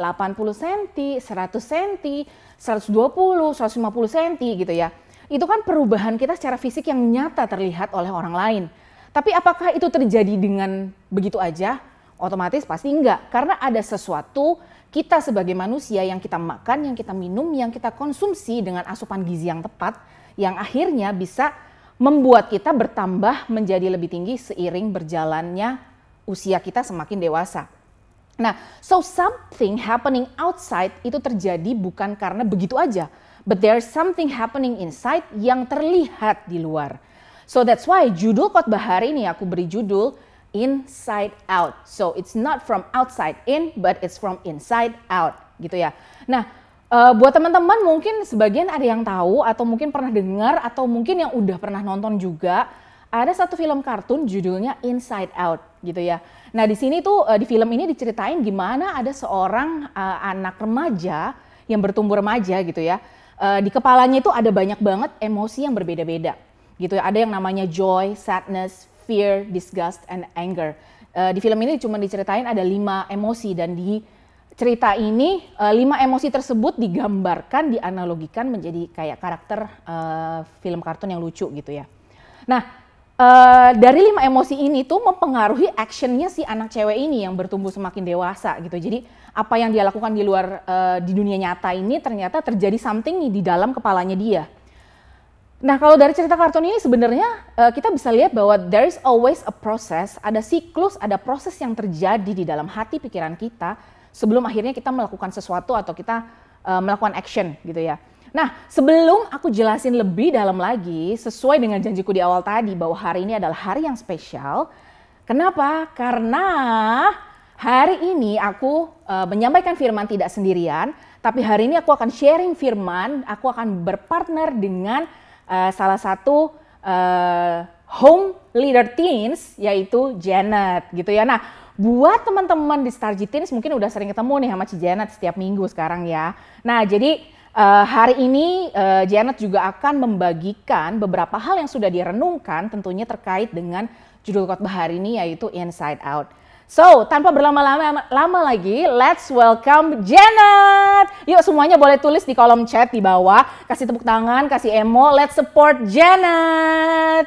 M: cm, 100 cm, 120, 150 cm gitu ya. Itu kan perubahan kita secara fisik yang nyata terlihat oleh orang lain. Tapi apakah itu terjadi dengan begitu aja? Otomatis pasti enggak, karena ada sesuatu kita sebagai manusia yang kita makan, yang kita minum, yang kita konsumsi dengan asupan gizi yang tepat, yang akhirnya bisa membuat kita bertambah menjadi lebih tinggi seiring berjalannya usia kita semakin dewasa. Nah, so something happening outside itu terjadi bukan karena begitu aja, but there's something happening inside yang terlihat di luar. So that's why judul khotbah hari ini aku beri judul Inside Out. So it's not from outside in, but it's from inside out, gitu ya. Nah, Buat teman-teman mungkin sebagian ada yang tahu atau mungkin pernah dengar atau mungkin yang udah pernah nonton juga, ada satu film kartun judulnya Inside Out gitu ya. Nah di sini tuh di film ini diceritain gimana ada seorang anak remaja yang bertumbuh remaja gitu ya. Di kepalanya itu ada banyak banget emosi yang berbeda-beda gitu ya. Ada yang namanya joy, sadness, fear, disgust, and anger. Di film ini cuma diceritain ada 5 emosi dan di cerita ini 5 emosi tersebut digambarkan, dianalogikan menjadi kayak karakter film kartun yang lucu gitu ya. Nah dari 5 emosi ini tuh mempengaruhi actionnya si anak cewek ini yang bertumbuh semakin dewasa gitu. Jadi apa yang dia lakukan di luar di dunia nyata ini ternyata terjadi something nih di dalam kepalanya dia. Nah kalau dari cerita kartun ini sebenarnya kita bisa lihat bahwa there is always a process, ada siklus, ada proses yang terjadi di dalam hati pikiran kita sebelum akhirnya kita melakukan sesuatu atau kita melakukan action gitu ya. Nah sebelum aku jelasin lebih dalam lagi sesuai dengan janjiku di awal tadi bahwa hari ini adalah hari yang spesial. Kenapa? Karena hari ini aku menyampaikan firman tidak sendirian, tapi hari ini aku akan sharing firman, aku akan berpartner dengan salah satu home leader teens yaitu Janet gitu ya. Nah buat teman-teman di Stargy Teens mungkin udah sering ketemu nih sama Ci Janet setiap minggu sekarang ya. Nah jadi hari ini Janet juga akan membagikan beberapa hal yang sudah direnungkan tentunya terkait dengan judul khotbah hari ini yaitu Inside Out. So tanpa berlama-lama lagi, let's welcome Janet. Yuk semuanya boleh tulis di kolom chat di bawah, kasih tepuk tangan, kasih emo, let's support Janet.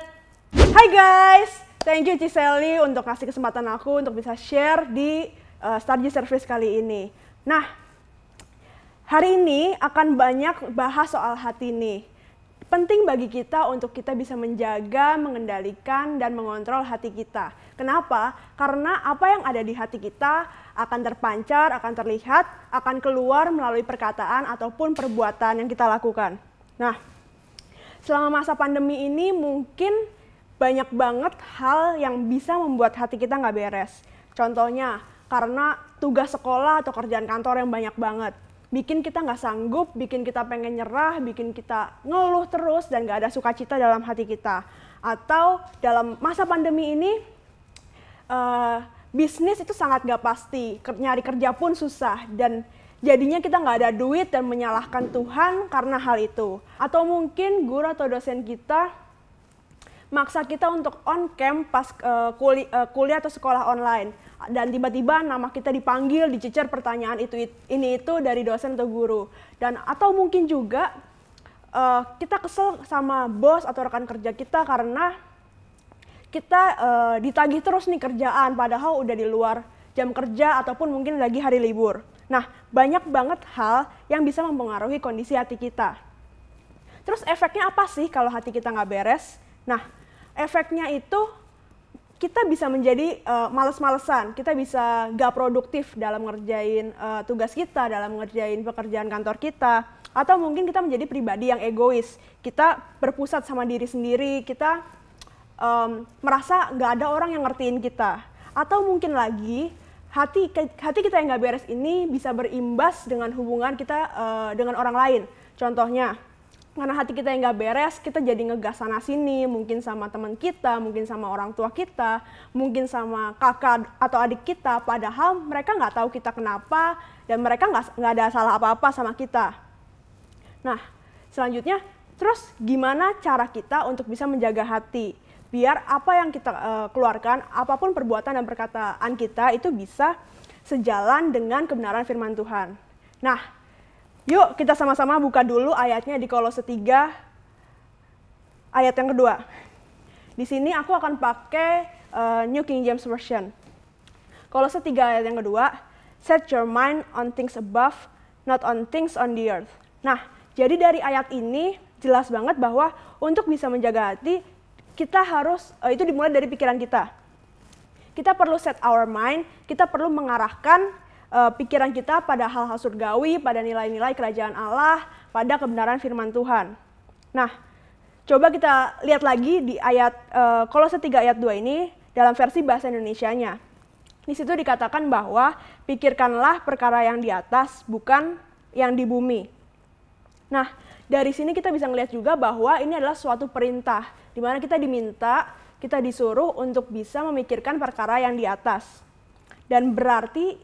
N: Hai guys. Thank you Ciseli untuk kasih kesempatan aku untuk bisa share di Stargy Service kali ini. Nah, hari ini akan banyak bahas soal hati nih. Penting bagi kita untuk kita bisa menjaga, mengendalikan, dan mengontrol hati kita. Kenapa? Karena apa yang ada di hati kita akan terpancar, akan terlihat, akan keluar melalui perkataan ataupun perbuatan yang kita lakukan. Nah, selama masa pandemi ini mungkin banyak banget hal yang bisa membuat hati kita nggak beres. Contohnya, karena tugas sekolah atau kerjaan kantor yang banyak banget. Bikin kita nggak sanggup, bikin kita pengen nyerah, bikin kita ngeluh terus dan nggak ada sukacita dalam hati kita. Atau dalam masa pandemi ini, bisnis itu sangat nggak pasti. Nyari kerja pun susah dan jadinya kita nggak ada duit dan menyalahkan Tuhan karena hal itu. Atau mungkin guru atau dosen kita maksa kita untuk on cam pas kuliah atau sekolah online dan tiba-tiba nama kita dipanggil, dicecer pertanyaan ini itu dari dosen atau guru. Dan atau mungkin juga kita kesel sama bos atau rekan kerja kita karena kita ditagih terus nih kerjaan padahal udah di luar jam kerja ataupun mungkin lagi hari libur. Nah, banyak banget hal yang bisa mempengaruhi kondisi hati kita. Terus efeknya apa sih kalau hati kita nggak beres? Nah, efeknya itu kita bisa menjadi males-malesan, kita bisa gak produktif dalam ngerjain tugas kita, dalam ngerjain pekerjaan kantor kita, atau mungkin kita menjadi pribadi yang egois, kita berpusat sama diri sendiri, kita merasa gak ada orang yang ngertiin kita, atau mungkin lagi hati kita yang gak beres ini bisa berimbas dengan hubungan kita dengan orang lain. Contohnya, karena hati kita yang nggak beres, kita jadi ngegas sana sini, mungkin sama teman kita, mungkin sama orang tua kita, mungkin sama kakak atau adik kita, padahal mereka nggak tahu kita kenapa dan mereka nggak ada salah apa-apa sama kita. Nah, selanjutnya, terus gimana cara kita untuk bisa menjaga hati? Biar apa yang kita keluarkan, apapun perbuatan dan perkataan kita itu bisa sejalan dengan kebenaran firman Tuhan. Nah, yuk kita sama-sama buka dulu ayatnya di Kolose 3 ayat yang kedua. Di sini aku akan pakai New King James Version. Kolose 3 ayat yang kedua, set your mind on things above, not on things on the earth. Nah, jadi dari ayat ini jelas banget bahwa untuk bisa menjaga hati, kita harus, itu dimulai dari pikiran kita. Kita perlu set our mind, kita perlu mengarahkan pikiran kita pada hal-hal surgawi, pada nilai-nilai kerajaan Allah, pada kebenaran firman Tuhan. Nah, coba kita lihat lagi di ayat Kolose 3 ayat 2 ini dalam versi bahasa Indonesianya. Di situ dikatakan bahwa pikirkanlah perkara yang di atas, bukan yang di bumi. Nah, dari sini kita bisa melihat juga bahwa ini adalah suatu perintah, di mana kita diminta, kita disuruh untuk bisa memikirkan perkara yang di atas. Dan berarti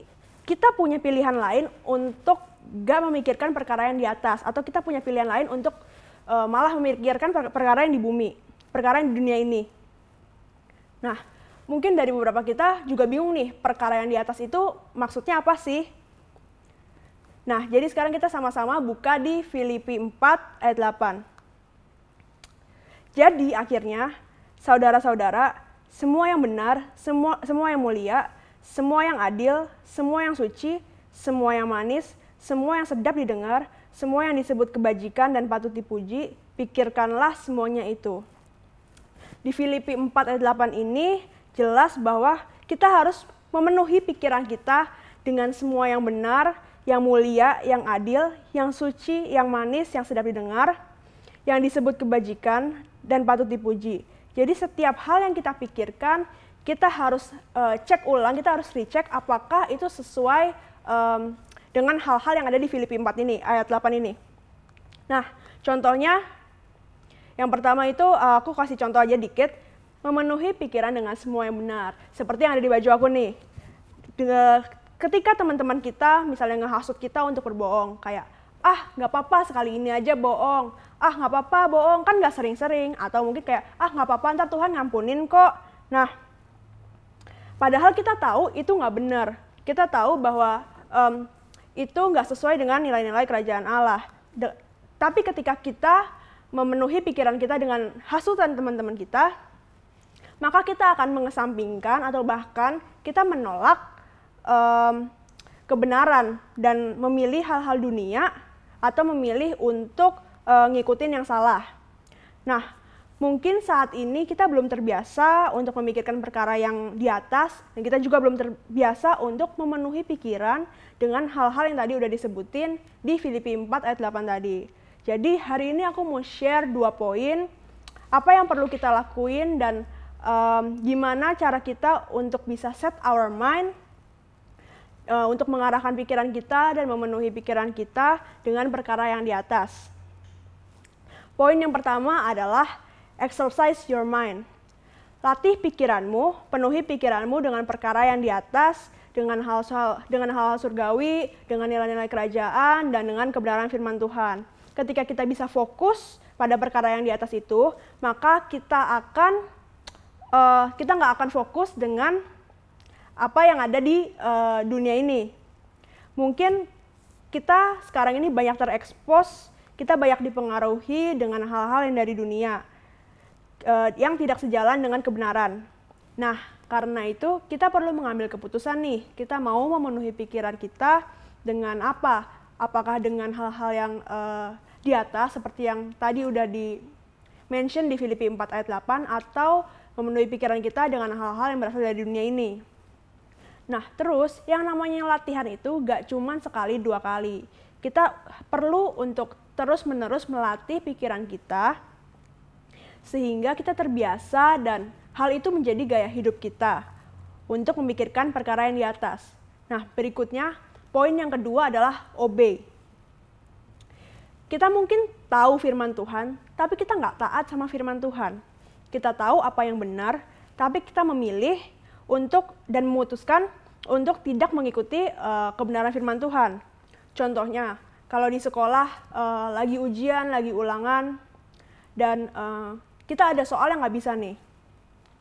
N: kita punya pilihan lain untuk gak memikirkan perkara yang di atas, atau kita punya pilihan lain untuk malah memikirkan perkara yang di bumi, perkara yang di dunia ini. Nah, mungkin dari beberapa kita juga bingung nih, perkara yang di atas itu maksudnya apa sih? Nah, jadi sekarang kita sama-sama buka di Filipi 4 ayat 8. Jadi akhirnya, saudara-saudara, semua yang benar, semua yang mulia, semua yang adil, semua yang suci, semua yang manis, semua yang sedap didengar, semua yang disebut kebajikan dan patut dipuji, pikirkanlah semuanya itu. Di Filipi 4 ayat 8 ini jelas bahwa kita harus memenuhi pikiran kita dengan semua yang benar, yang mulia, yang adil, yang suci, yang manis, yang sedap didengar, yang disebut kebajikan dan patut dipuji. Jadi setiap hal yang kita pikirkan, kita harus cek ulang, kita harus recheck apakah itu sesuai dengan hal-hal yang ada di Filipi 4 ini, ayat 8 ini. Nah, contohnya, yang pertama itu aku kasih contoh aja dikit, memenuhi pikiran dengan semua yang benar. Seperti yang ada di baju aku nih. Ketika teman-teman kita misalnya ngehasut kita untuk berbohong, kayak, nggak apa-apa sekali ini aja bohong, nggak apa-apa bohong, kan nggak sering-sering, atau mungkin kayak, nggak apa-apa ntar Tuhan ngampunin kok. Nah, padahal kita tahu itu nggak benar. Kita tahu bahwa itu nggak sesuai dengan nilai-nilai kerajaan Allah. Tapi ketika kita memenuhi pikiran kita dengan hasutan teman-teman kita, maka kita akan mengesampingkan atau bahkan kita menolak kebenaran dan memilih hal-hal dunia atau memilih untuk ngikutin yang salah. Nah, mungkin saat ini kita belum terbiasa untuk memikirkan perkara yang di atas, dan kita juga belum terbiasa untuk memenuhi pikiran dengan hal-hal yang tadi udah disebutin di Filipi 4 ayat 8 tadi. Jadi hari ini aku mau share 2 poin, apa yang perlu kita lakuin dan gimana cara kita untuk bisa set our mind, untuk mengarahkan pikiran kita dan memenuhi pikiran kita dengan perkara yang di atas. Poin yang pertama adalah exercise your mind. Latih pikiranmu, penuhi pikiranmu dengan perkara yang di atas, dengan hal-hal surgawi, dengan nilai-nilai kerajaan, dan dengan kebenaran firman Tuhan. Ketika kita bisa fokus pada perkara yang di atas itu, maka kita nggak akan fokus dengan apa yang ada di dunia ini. Mungkin kita sekarang ini banyak terekspos, kita banyak dipengaruhi dengan hal-hal yang dari dunia, yang tidak sejalan dengan kebenaran. Nah, karena itu kita perlu mengambil keputusan nih, kita mau memenuhi pikiran kita dengan apa? Apakah dengan hal-hal yang di atas, seperti yang tadi udah di-mention di Filipi 4 ayat 8, atau memenuhi pikiran kita dengan hal-hal yang berasal dari dunia ini. Nah, terus yang namanya latihan itu gak cuman sekali 2 kali. Kita perlu untuk terus-menerus melatih pikiran kita sehingga kita terbiasa dan hal itu menjadi gaya hidup kita untuk memikirkan perkara yang di atas. Nah, berikutnya poin yang kedua adalah obey. Kita mungkin tahu firman Tuhan, tapi kita nggak taat sama firman Tuhan. Kita tahu apa yang benar, tapi kita memilih untuk dan memutuskan untuk tidak mengikuti kebenaran firman Tuhan. Contohnya, kalau di sekolah lagi ujian, lagi ulangan, dan kita ada soal yang nggak bisa nih.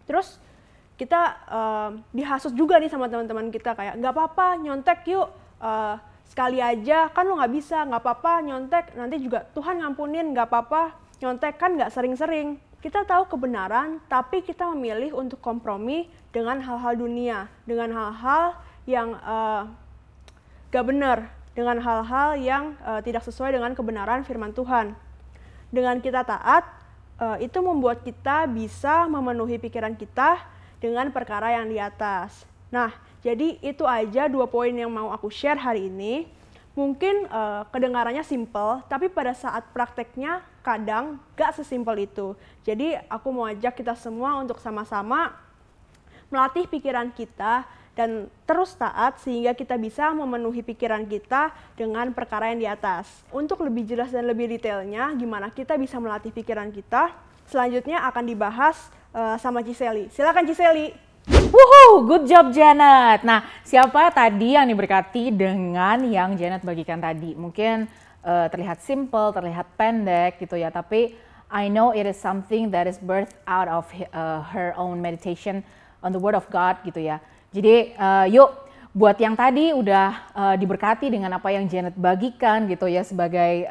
N: Terus kita dihasut juga nih sama teman-teman kita, kayak nggak apa-apa nyontek yuk, sekali aja, kan lo nggak bisa, nggak apa-apa nyontek, nanti juga Tuhan ngampunin, nggak apa-apa nyontek, kan nggak sering-sering. Kita tahu kebenaran, tapi kita memilih untuk kompromi dengan hal-hal dunia, dengan hal-hal yang gak benar, dengan hal-hal yang tidak sesuai dengan kebenaran firman Tuhan. Dengan kita taat, itu membuat kita bisa memenuhi pikiran kita dengan perkara yang di atas. Nah, jadi itu aja 2 poin yang mau aku share hari ini. Mungkin kedengarannya simple, tapi pada saat prakteknya kadang gak sesimpel itu. Jadi aku mau ajak kita semua untuk sama-sama melatih pikiran kita dan terus taat sehingga kita bisa memenuhi pikiran kita dengan perkara yang di atas. Untuk lebih jelas dan lebih detailnya gimana kita bisa melatih pikiran kita, selanjutnya akan dibahas sama Ciseli. Silakan Ciseli.
M: Wuhu, good job Janet. Nah, siapa tadi yang diberkati dengan yang Janet bagikan tadi? Mungkin terlihat simple, terlihat pendek gitu ya, tapi I know it is something that is birthed out of her own meditation on the Word of God gitu ya. Jadi yuk buat yang tadi udah diberkati dengan apa yang Janet bagikan gitu ya sebagai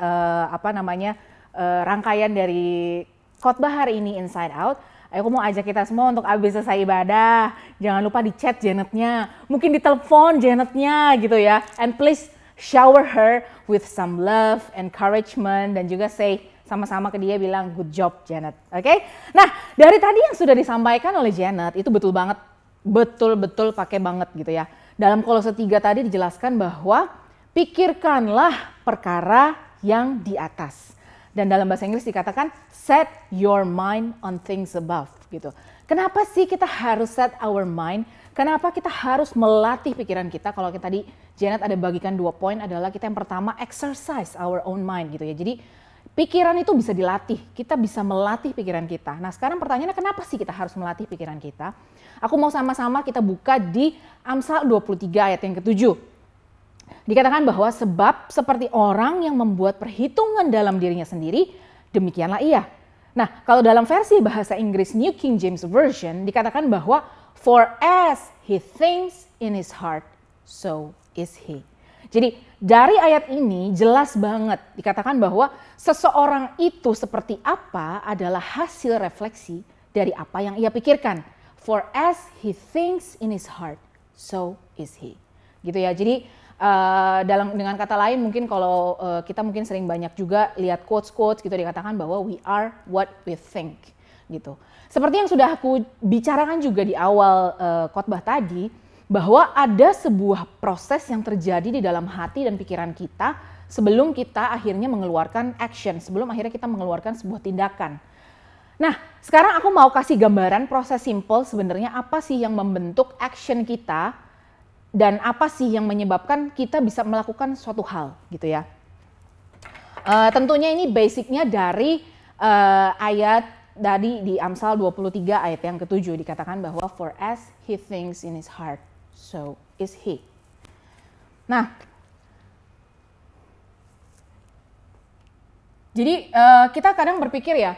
M: rangkaian dari khotbah hari ini Inside Out. Aku mau ajak kita semua untuk abis selesai ibadah, jangan lupa di chat Janetnya, mungkin di telepon Janetnya gitu ya. And please shower her with some love, encouragement, dan juga say sama-sama ke dia bilang good job Janet. Oke? Nah, dari tadi yang sudah disampaikan oleh Janet itu betul banget. Betul-betul pakai banget gitu ya. Dalam Kolose 3 tadi dijelaskan bahwa pikirkanlah perkara yang di atas. Dan dalam bahasa Inggris dikatakan set your mind on things above gitu. Kenapa sih kita harus set our mind? Kenapa kita harus melatih pikiran kita? Kalau kita tadi Janet ada bagikan 2 poin adalah kita yang pertama exercise our own mind gitu ya. Jadi pikiran itu bisa dilatih, kita bisa melatih pikiran kita. Nah sekarang pertanyaannya kenapa sih kita harus melatih pikiran kita? Aku mau sama-sama kita buka di Amsal 23 ayat yang ke-7. Dikatakan bahwa sebab seperti orang yang membuat perhitungan dalam dirinya sendiri, demikianlah ia. Nah kalau dalam versi bahasa Inggris New King James Version dikatakan bahwa for as he thinks in his heart, so is he. Jadi dari ayat ini jelas banget dikatakan bahwa seseorang itu seperti apa adalah hasil refleksi dari apa yang ia pikirkan. For as he thinks in his heart, so is he. Gitu ya. Jadi dengan kata lain mungkin kalau kita mungkin sering banyak juga lihat quotes-quotes gitu dikatakan bahwa we are what we think gitu. Seperti yang sudah aku bicarakan juga di awal khotbah tadi, bahwa ada sebuah proses yang terjadi di dalam hati dan pikiran kita sebelum kita akhirnya mengeluarkan action, sebelum akhirnya kita mengeluarkan sebuah tindakan. Nah, sekarang aku mau kasih gambaran proses simple sebenarnya apa sih yang membentuk action kita dan apa sih yang menyebabkan kita bisa melakukan suatu hal gitu ya. Tentunya ini basicnya dari ayat tadi di Amsal 23 ayat yang ke-7 dikatakan bahwa for as he thinks in his heart, so is he. Nah, jadi kita kadang berpikir ya,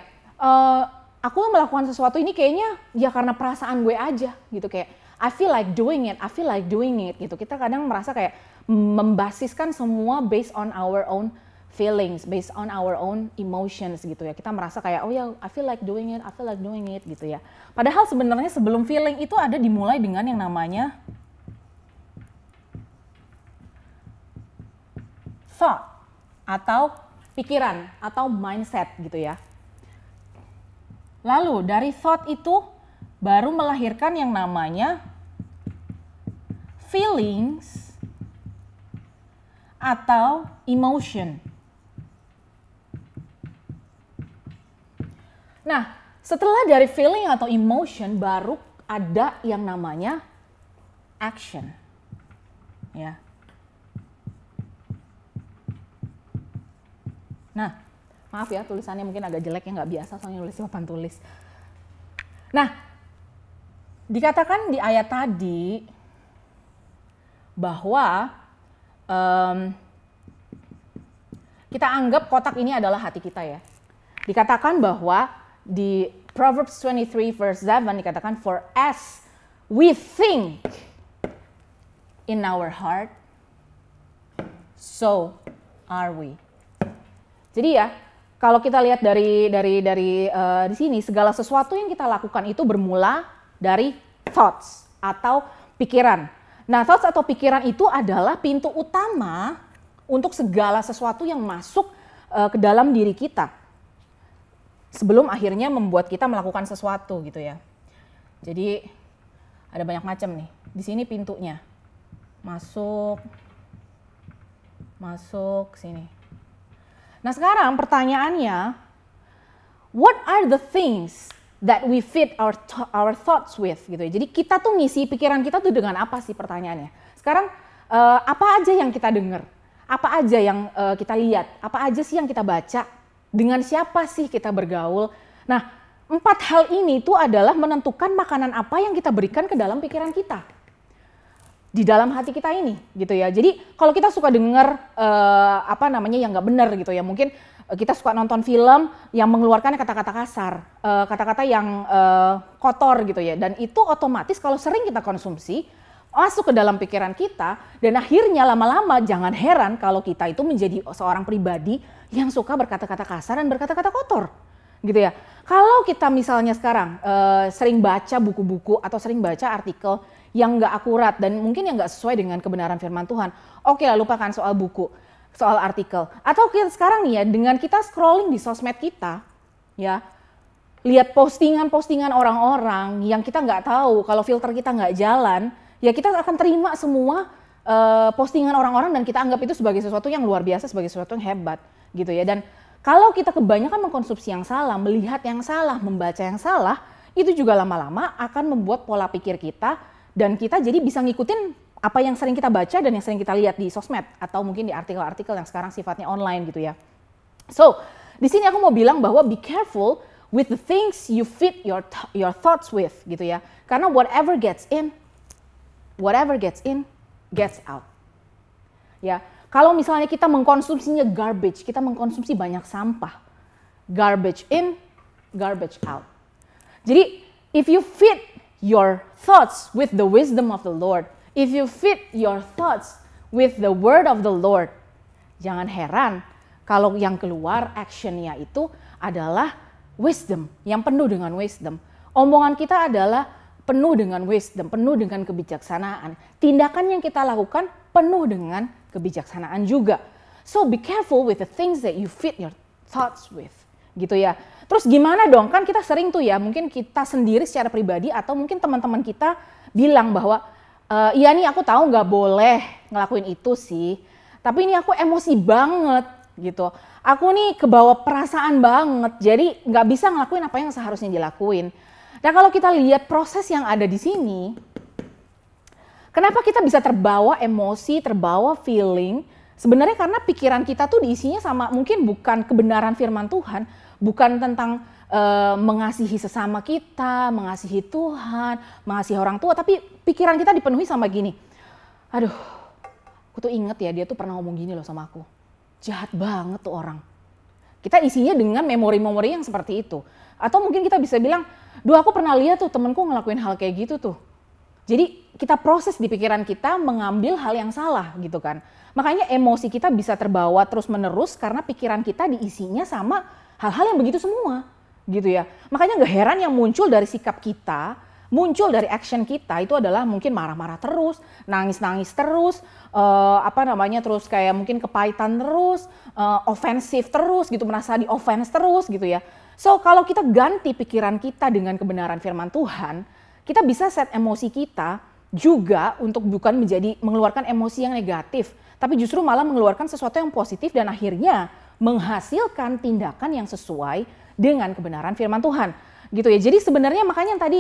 M: aku melakukan sesuatu ini kayaknya ya karena perasaan gue aja gitu, kayak I feel like doing it gitu. Kita kadang merasa kayak membasiskan semua based on our own feelings, based on our own emotions gitu ya. Kita merasa kayak oh ya I feel like doing it gitu ya. Padahal sebenarnya sebelum feeling itu ada dimulai dengan yang namanya thought atau pikiran atau mindset gitu ya. Lalu dari thought itu baru melahirkan yang namanya feelings atau emotion. Nah, setelah dari feeling atau emotion baru ada yang namanya action. Ya. Nah, maaf ya tulisannya mungkin agak jelek ya, nggak biasa soalnya nulis papan tulis. Nah, dikatakan di ayat tadi bahwa kita anggap kotak ini adalah hati kita ya. Dikatakan bahwa di Proverbs 23 verse 7 dikatakan for as we think in our heart, so are we. Jadi ya, kalau kita lihat dari di sini segala sesuatu yang kita lakukan itu bermula dari thoughts atau pikiran. Nah, thoughts atau pikiran itu adalah pintu utama untuk segala sesuatu yang masuk ke dalam diri kita. Sebelum akhirnya membuat kita melakukan sesuatu gitu ya. Jadi ada banyak macam nih. Di sini pintunya. Masuk sini. Nah, sekarang pertanyaannya, what are the things that we feed our thoughts with gitu ya. Jadi kita tuh ngisi pikiran kita tuh dengan apa sih pertanyaannya. Sekarang apa aja yang kita dengar? Apa aja yang kita lihat? Apa aja sih yang kita baca? Dengan siapa sih kita bergaul? Nah, 4 hal ini tuh adalah menentukan makanan apa yang kita berikan ke dalam pikiran kita. Di dalam hati kita ini gitu ya. Jadi kalau kita suka dengar yang nggak benar gitu ya, mungkin kita suka nonton film yang mengeluarkan kata-kata kasar, kata-kata yang kotor gitu ya, dan itu otomatis kalau sering kita konsumsi masuk ke dalam pikiran kita, dan akhirnya lama-lama jangan heran kalau kita itu menjadi seorang pribadi yang suka berkata-kata kasar dan berkata-kata kotor gitu ya. Kalau kita misalnya sekarang sering baca buku-buku atau sering baca artikel yang nggak akurat dan mungkin yang nggak sesuai dengan kebenaran firman Tuhan, oke lah, lupakan soal buku, soal artikel. Atau sekarang nih ya, dengan kita scrolling di sosmed kita, ya, lihat postingan-postingan orang-orang yang kita nggak tahu, kalau filter kita nggak jalan, ya kita akan terima semua postingan orang-orang dan kita anggap itu sebagai sesuatu yang luar biasa, sebagai sesuatu yang hebat, gitu ya. Dan kalau kita kebanyakan mengkonsumsi yang salah, melihat yang salah, membaca yang salah, itu juga lama-lama akan membuat pola pikir kita, dan kita jadi bisa ngikutin apa yang sering kita baca dan yang sering kita lihat di sosmed atau mungkin di artikel-artikel yang sekarang sifatnya online gitu ya. So, di sini aku mau bilang bahwa be careful with the things you feed your thoughts with gitu ya. Karena whatever gets in gets out. Ya, kalau misalnya kita mengkonsumsinya garbage, kita mengkonsumsi banyak sampah. Garbage in, garbage out. Jadi, if you feed your thoughts with the wisdom of the Lord, if you feed your thoughts with the word of the Lord, jangan heran kalau yang keluar actionnya itu adalah wisdom, yang penuh dengan wisdom. Omongan kita adalah penuh dengan wisdom, penuh dengan kebijaksanaan. Tindakan yang kita lakukan penuh dengan kebijaksanaan juga. So be careful with the things that you feed your thoughts with, gitu ya. Terus gimana dong? Kan kita sering tuh ya, mungkin kita sendiri secara pribadi atau mungkin teman-teman kita bilang bahwa iya nih aku tahu nggak boleh ngelakuin itu sih, tapi ini aku emosi banget gitu. Aku nih kebawa perasaan banget, jadi nggak bisa ngelakuin apa yang seharusnya dilakuin. Nah kalau kita lihat proses yang ada di sini, kenapa kita bisa terbawa emosi, terbawa feeling? Sebenarnya karena pikiran kita tuh diisinya sama mungkin bukan kebenaran firman Tuhan, bukan tentang mengasihi sesama kita, mengasihi Tuhan, mengasihi orang tua, tapi pikiran kita dipenuhi sama gini. Aduh, aku tuh inget ya dia tuh pernah ngomong gini loh sama aku. Jahat banget tuh orang. Kita isinya dengan memori-memori yang seperti itu. Atau mungkin kita bisa bilang, duh aku pernah lihat tuh temenku ngelakuin hal kayak gitu tuh. Jadi kita proses di pikiran kita mengambil hal yang salah gitu kan. Makanya emosi kita bisa terbawa terus-menerus karena pikiran kita diisinya sama hal-hal yang begitu semua gitu ya. Makanya gak heran yang muncul dari sikap kita, muncul dari action kita itu adalah mungkin marah-marah terus, nangis-nangis terus, terus kayak mungkin kepahitan terus, ofensif terus gitu, merasa di-offense terus gitu ya. So kalau kita ganti pikiran kita dengan kebenaran firman Tuhan, kita bisa set emosi kita juga untuk bukan mengeluarkan emosi yang negatif, tapi justru malah mengeluarkan sesuatu yang positif dan akhirnya menghasilkan tindakan yang sesuai dengan kebenaran firman Tuhan. Gitu ya. Jadi sebenarnya makanya yang tadi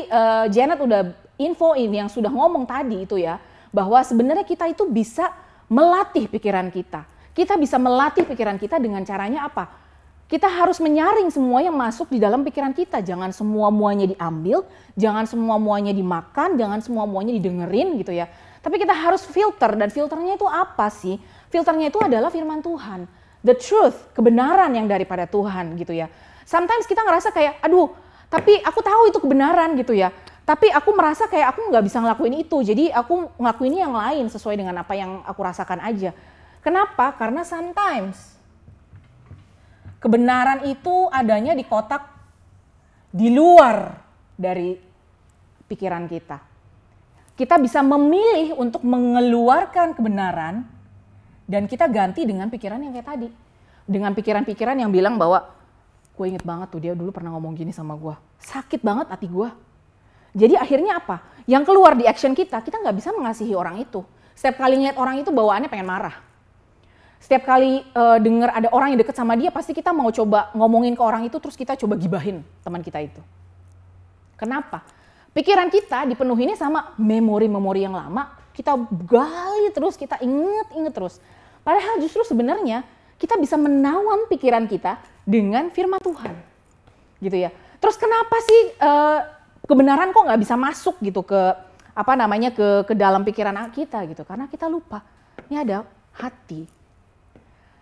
M: Janet udah infoin yang sudah ngomong tadi itu ya, bahwa sebenarnya kita itu bisa melatih pikiran kita. Kita bisa melatih pikiran kita dengan caranya apa? Kita harus menyaring semua yang masuk di dalam pikiran kita. Jangan semua-muanya diambil, jangan semua-muanya dimakan, jangan semua-muanya didengerin gitu ya. Tapi kita harus filter, dan filternya itu apa sih? Filternya itu adalah firman Tuhan. The truth, kebenaran yang daripada Tuhan gitu ya. Sometimes kita ngerasa kayak, aduh, tapi aku tahu itu kebenaran gitu ya. Tapi aku merasa kayak aku nggak bisa ngelakuin itu, jadi aku ngelakuin yang lain sesuai dengan apa yang aku rasakan aja. Kenapa? Karena sometimes kebenaran itu adanya di kotak di luar dari pikiran kita. Kita bisa memilih untuk mengeluarkan kebenaran dan kita ganti dengan pikiran yang kayak tadi. Dengan pikiran-pikiran yang bilang bahwa gue inget banget tuh dia dulu pernah ngomong gini sama gue. Sakit banget hati gue. Jadi akhirnya apa? Yang keluar di action kita nggak bisa mengasihi orang itu. Setiap kali ngeliat orang itu bawaannya pengen marah. Setiap kali dengar ada orang yang deket sama dia, pasti kita mau coba ngomongin ke orang itu, terus kita coba gibahin teman kita itu. Kenapa? Pikiran kita dipenuhi ini sama memori-memori yang lama, kita gali terus, kita inget terus. Padahal justru sebenarnya kita bisa menawan pikiran kita dengan firman Tuhan. Gitu ya. Terus kenapa sih kebenaran kok nggak bisa masuk gitu ke ke dalam pikiran kita gitu? Karena kita lupa. Ini ada hati.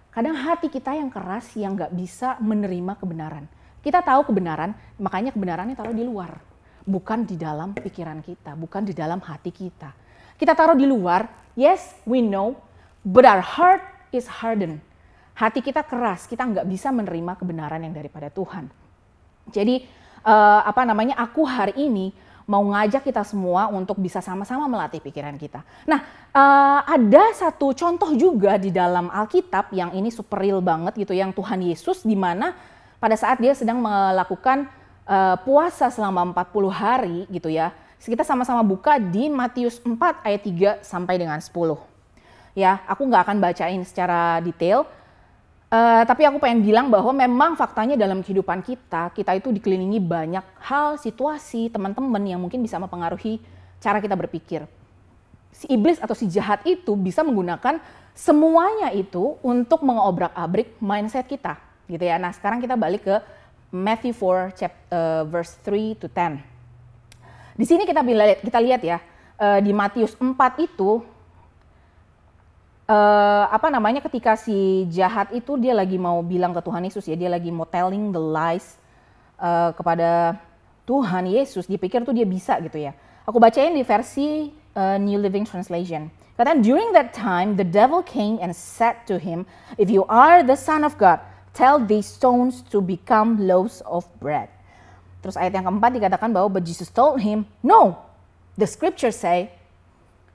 M: Kadang hati kita yang keras yang nggak bisa menerima kebenaran. Kita tahu kebenaran, makanya kebenarannya taruh di luar. Bukan di dalam pikiran kita, bukan di dalam hati kita. Kita taruh di luar, yes we know, but our heart is hardened. Hati kita keras, kita nggak bisa menerima kebenaran yang daripada Tuhan. Jadi aku hari ini mau ngajak kita semua untuk bisa sama-sama melatih pikiran kita. Nah, ada satu contoh juga di dalam Alkitab yang ini super real banget gitu, yang Tuhan Yesus di mana pada saat dia sedang melakukan puasa selama 40 hari gitu ya. Kita sama-sama buka di Matius 4 ayat 3 sampai dengan 10. Ya, aku nggak akan bacain secara detail. Tapi aku pengen bilang bahwa memang faktanya dalam kehidupan kita itu dikelilingi banyak hal, situasi, teman-teman yang mungkin bisa mempengaruhi cara kita berpikir. Si iblis atau si jahat itu bisa menggunakan semuanya itu untuk mengobrak-abrik mindset kita, gitu ya. Nah, sekarang kita balik ke Matthew 4 verse 3 to 10. Di sini kita lihat ya, di Matius 4 itu ketika si jahat itu dia lagi mau bilang ke Tuhan Yesus ya, dia lagi mau telling the lies kepada Tuhan Yesus, dia pikir tuh dia bisa gitu ya. Aku bacain di versi New Living Translation. Katanya, during that time the devil came and said to him, if you are the Son of God, tell these stones to become loaves of bread. Terus ayat yang keempat dikatakan bahwa but Jesus told him, no, the scriptures say,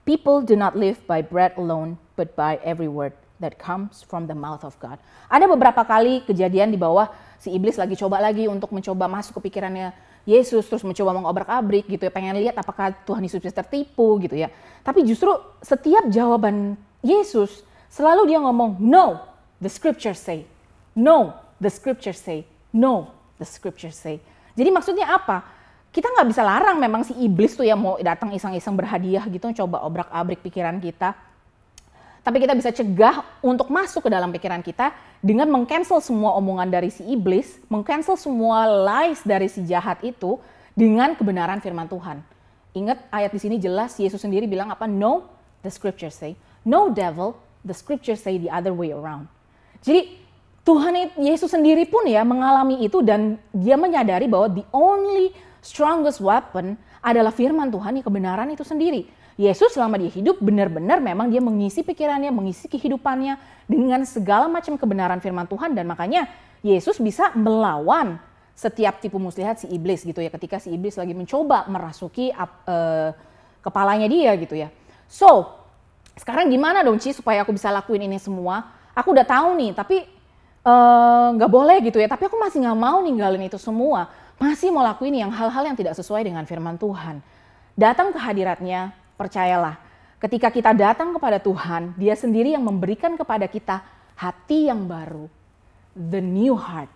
M: people do not live by bread alone, but by every word that comes from the mouth of God. Ada beberapa kali kejadian di bawah si iblis lagi untuk mencoba masuk ke pikirannya Yesus, terus mencoba mengobrak-abrik gitu ya, pengen lihat apakah Tuhan Yesus bisa tertipu gitu ya. Tapi justru setiap jawaban Yesus selalu dia ngomong, no, the scriptures say. No, the scriptures say. No, the scriptures say. Jadi maksudnya apa? Kita nggak bisa larang memang si iblis tuh ya mau datang iseng-iseng berhadiah gitu, coba obrak-abrik pikiran kita. Tapi kita bisa cegah untuk masuk ke dalam pikiran kita dengan meng-cancel semua omongan dari si iblis, meng-cancel semua lies dari si jahat itu dengan kebenaran firman Tuhan. Ingat ayat di sini jelas Yesus sendiri bilang apa? No, the scriptures say. No devil, the scriptures say the other way around. Jadi Tuhan Yesus sendiri pun ya mengalami itu dan dia menyadari bahwa the only strongest weapon adalah firman Tuhan, yang kebenaran itu sendiri. Yesus selama dia hidup benar-benar memang dia mengisi pikirannya, mengisi kehidupannya dengan segala macam kebenaran firman Tuhan, dan makanya Yesus bisa melawan setiap tipu muslihat si iblis gitu ya, ketika si iblis lagi mencoba merasuki kepalanya dia gitu ya. So, sekarang gimana dong Ci supaya aku bisa lakuin ini semua? Aku udah tahu nih, tapi nggak boleh gitu ya, tapi aku masih nggak mau ninggalin itu semua. Masih mau lakuin yang hal-hal yang tidak sesuai dengan firman Tuhan. Datang ke hadiratnya, percayalah, ketika kita datang kepada Tuhan, dia sendiri yang memberikan kepada kita hati yang baru, the new heart,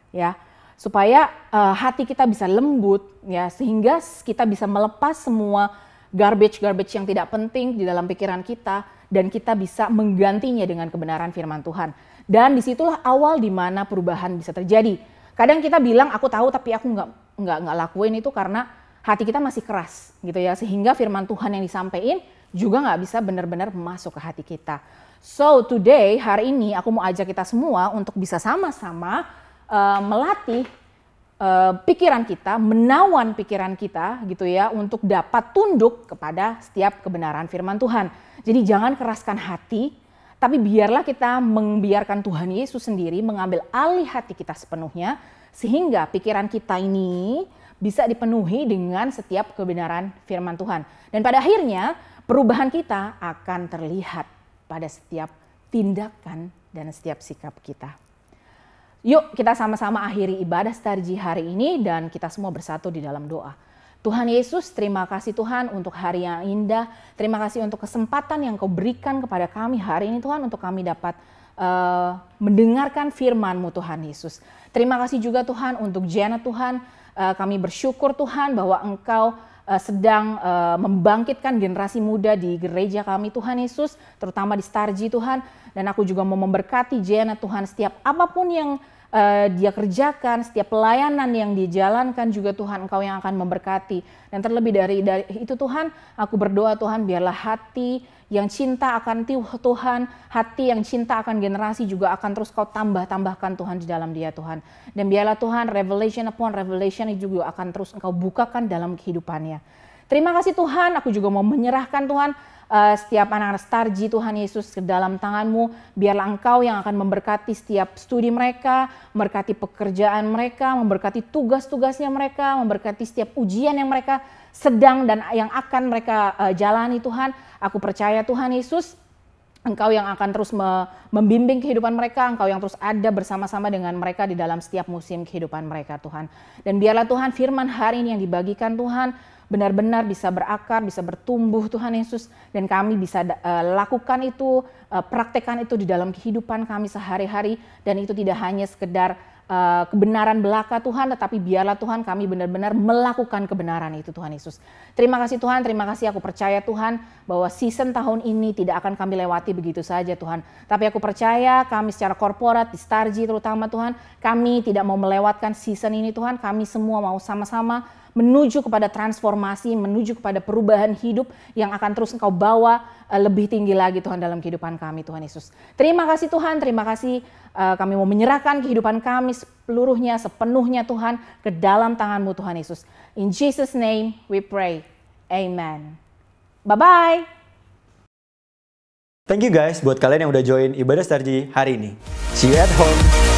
M: ya, supaya hati kita bisa lembut, ya, sehingga kita bisa melepas semua garbage yang tidak penting di dalam pikiran kita, dan kita bisa menggantinya dengan kebenaran firman Tuhan. Dan disitulah awal di mana perubahan bisa terjadi. Kadang kita bilang aku tahu tapi aku nggak lakuin itu karena hati kita masih keras gitu ya, sehingga firman Tuhan yang disampaikan juga nggak bisa benar-benar masuk ke hati kita. So today, hari ini aku mau ajak kita semua untuk bisa sama-sama melatih pikiran kita, menawan pikiran kita gitu ya, untuk dapat tunduk kepada setiap kebenaran firman Tuhan. Jadi jangan keraskan hati, tapi biarlah kita membiarkan Tuhan Yesus sendiri mengambil alih hati kita sepenuhnya, sehingga pikiran kita ini bisa dipenuhi dengan setiap kebenaran firman Tuhan. Dan pada akhirnya perubahan kita akan terlihat pada setiap tindakan dan setiap sikap kita. Yuk kita sama-sama akhiri ibadah Starji hari ini dan kita semua bersatu di dalam doa. Tuhan Yesus, terima kasih Tuhan untuk hari yang indah. Terima kasih untuk kesempatan yang Kau berikan kepada kami hari ini Tuhan, untuk kami dapat mendengarkan firman-Mu Tuhan Yesus. Terima kasih juga Tuhan untuk Jenna Tuhan. Kami bersyukur Tuhan bahwa Engkau sedang membangkitkan generasi muda di gereja kami Tuhan Yesus, terutama di Starji Tuhan. Dan aku juga mau memberkati Jena Tuhan, setiap apapun yang dia kerjakan, setiap pelayanan yang dijalankan juga Tuhan Engkau yang akan memberkati. Dan terlebih dari itu Tuhan, aku berdoa Tuhan biarlah hati yang cinta akan Tuhan, hati yang cinta akan generasi juga akan terus Kau tambahkan Tuhan di dalam dia Tuhan. Dan biarlah Tuhan revelation upon revelation itu juga akan terus Engkau bukakan dalam kehidupannya. Terima kasih Tuhan, aku juga mau menyerahkan Tuhan setiap anak-anak Starji Tuhan Yesus ke dalam tangan-Mu. Biarlah Engkau yang akan memberkati setiap studi mereka, memberkati pekerjaan mereka, memberkati tugas-tugasnya mereka, memberkati setiap ujian yang mereka sedang dan yang akan mereka jalani Tuhan. Aku percaya Tuhan Yesus, Engkau yang akan terus membimbing kehidupan mereka, Engkau yang terus ada bersama-sama dengan mereka di dalam setiap musim kehidupan mereka Tuhan. Dan biarlah Tuhan firman hari ini yang dibagikan Tuhan, benar-benar bisa berakar, bisa bertumbuh Tuhan Yesus. Dan kami bisa lakukan itu, praktekkan itu di dalam kehidupan kami sehari-hari. Dan itu tidak hanya sekedar kebenaran belaka Tuhan, tetapi biarlah Tuhan kami benar-benar melakukan kebenaran itu Tuhan Yesus. Terima kasih Tuhan, terima kasih, aku percaya Tuhan bahwa season tahun ini tidak akan kami lewati begitu saja Tuhan. Tapi aku percaya kami secara korporat di Starji terutama Tuhan, kami tidak mau melewatkan season ini Tuhan, kami semua mau sama-sama menuju kepada transformasi, menuju kepada perubahan hidup yang akan terus Engkau bawa lebih tinggi lagi Tuhan dalam kehidupan kami Tuhan Yesus. Terima kasih Tuhan, terima kasih kami mau menyerahkan kehidupan kami seluruhnya, sepenuhnya Tuhan ke dalam tangan-Mu Tuhan Yesus. In Jesus name we pray. Amen. Bye-bye.
K: Thank you guys buat kalian yang udah join ibadah Starji hari ini. See you at home.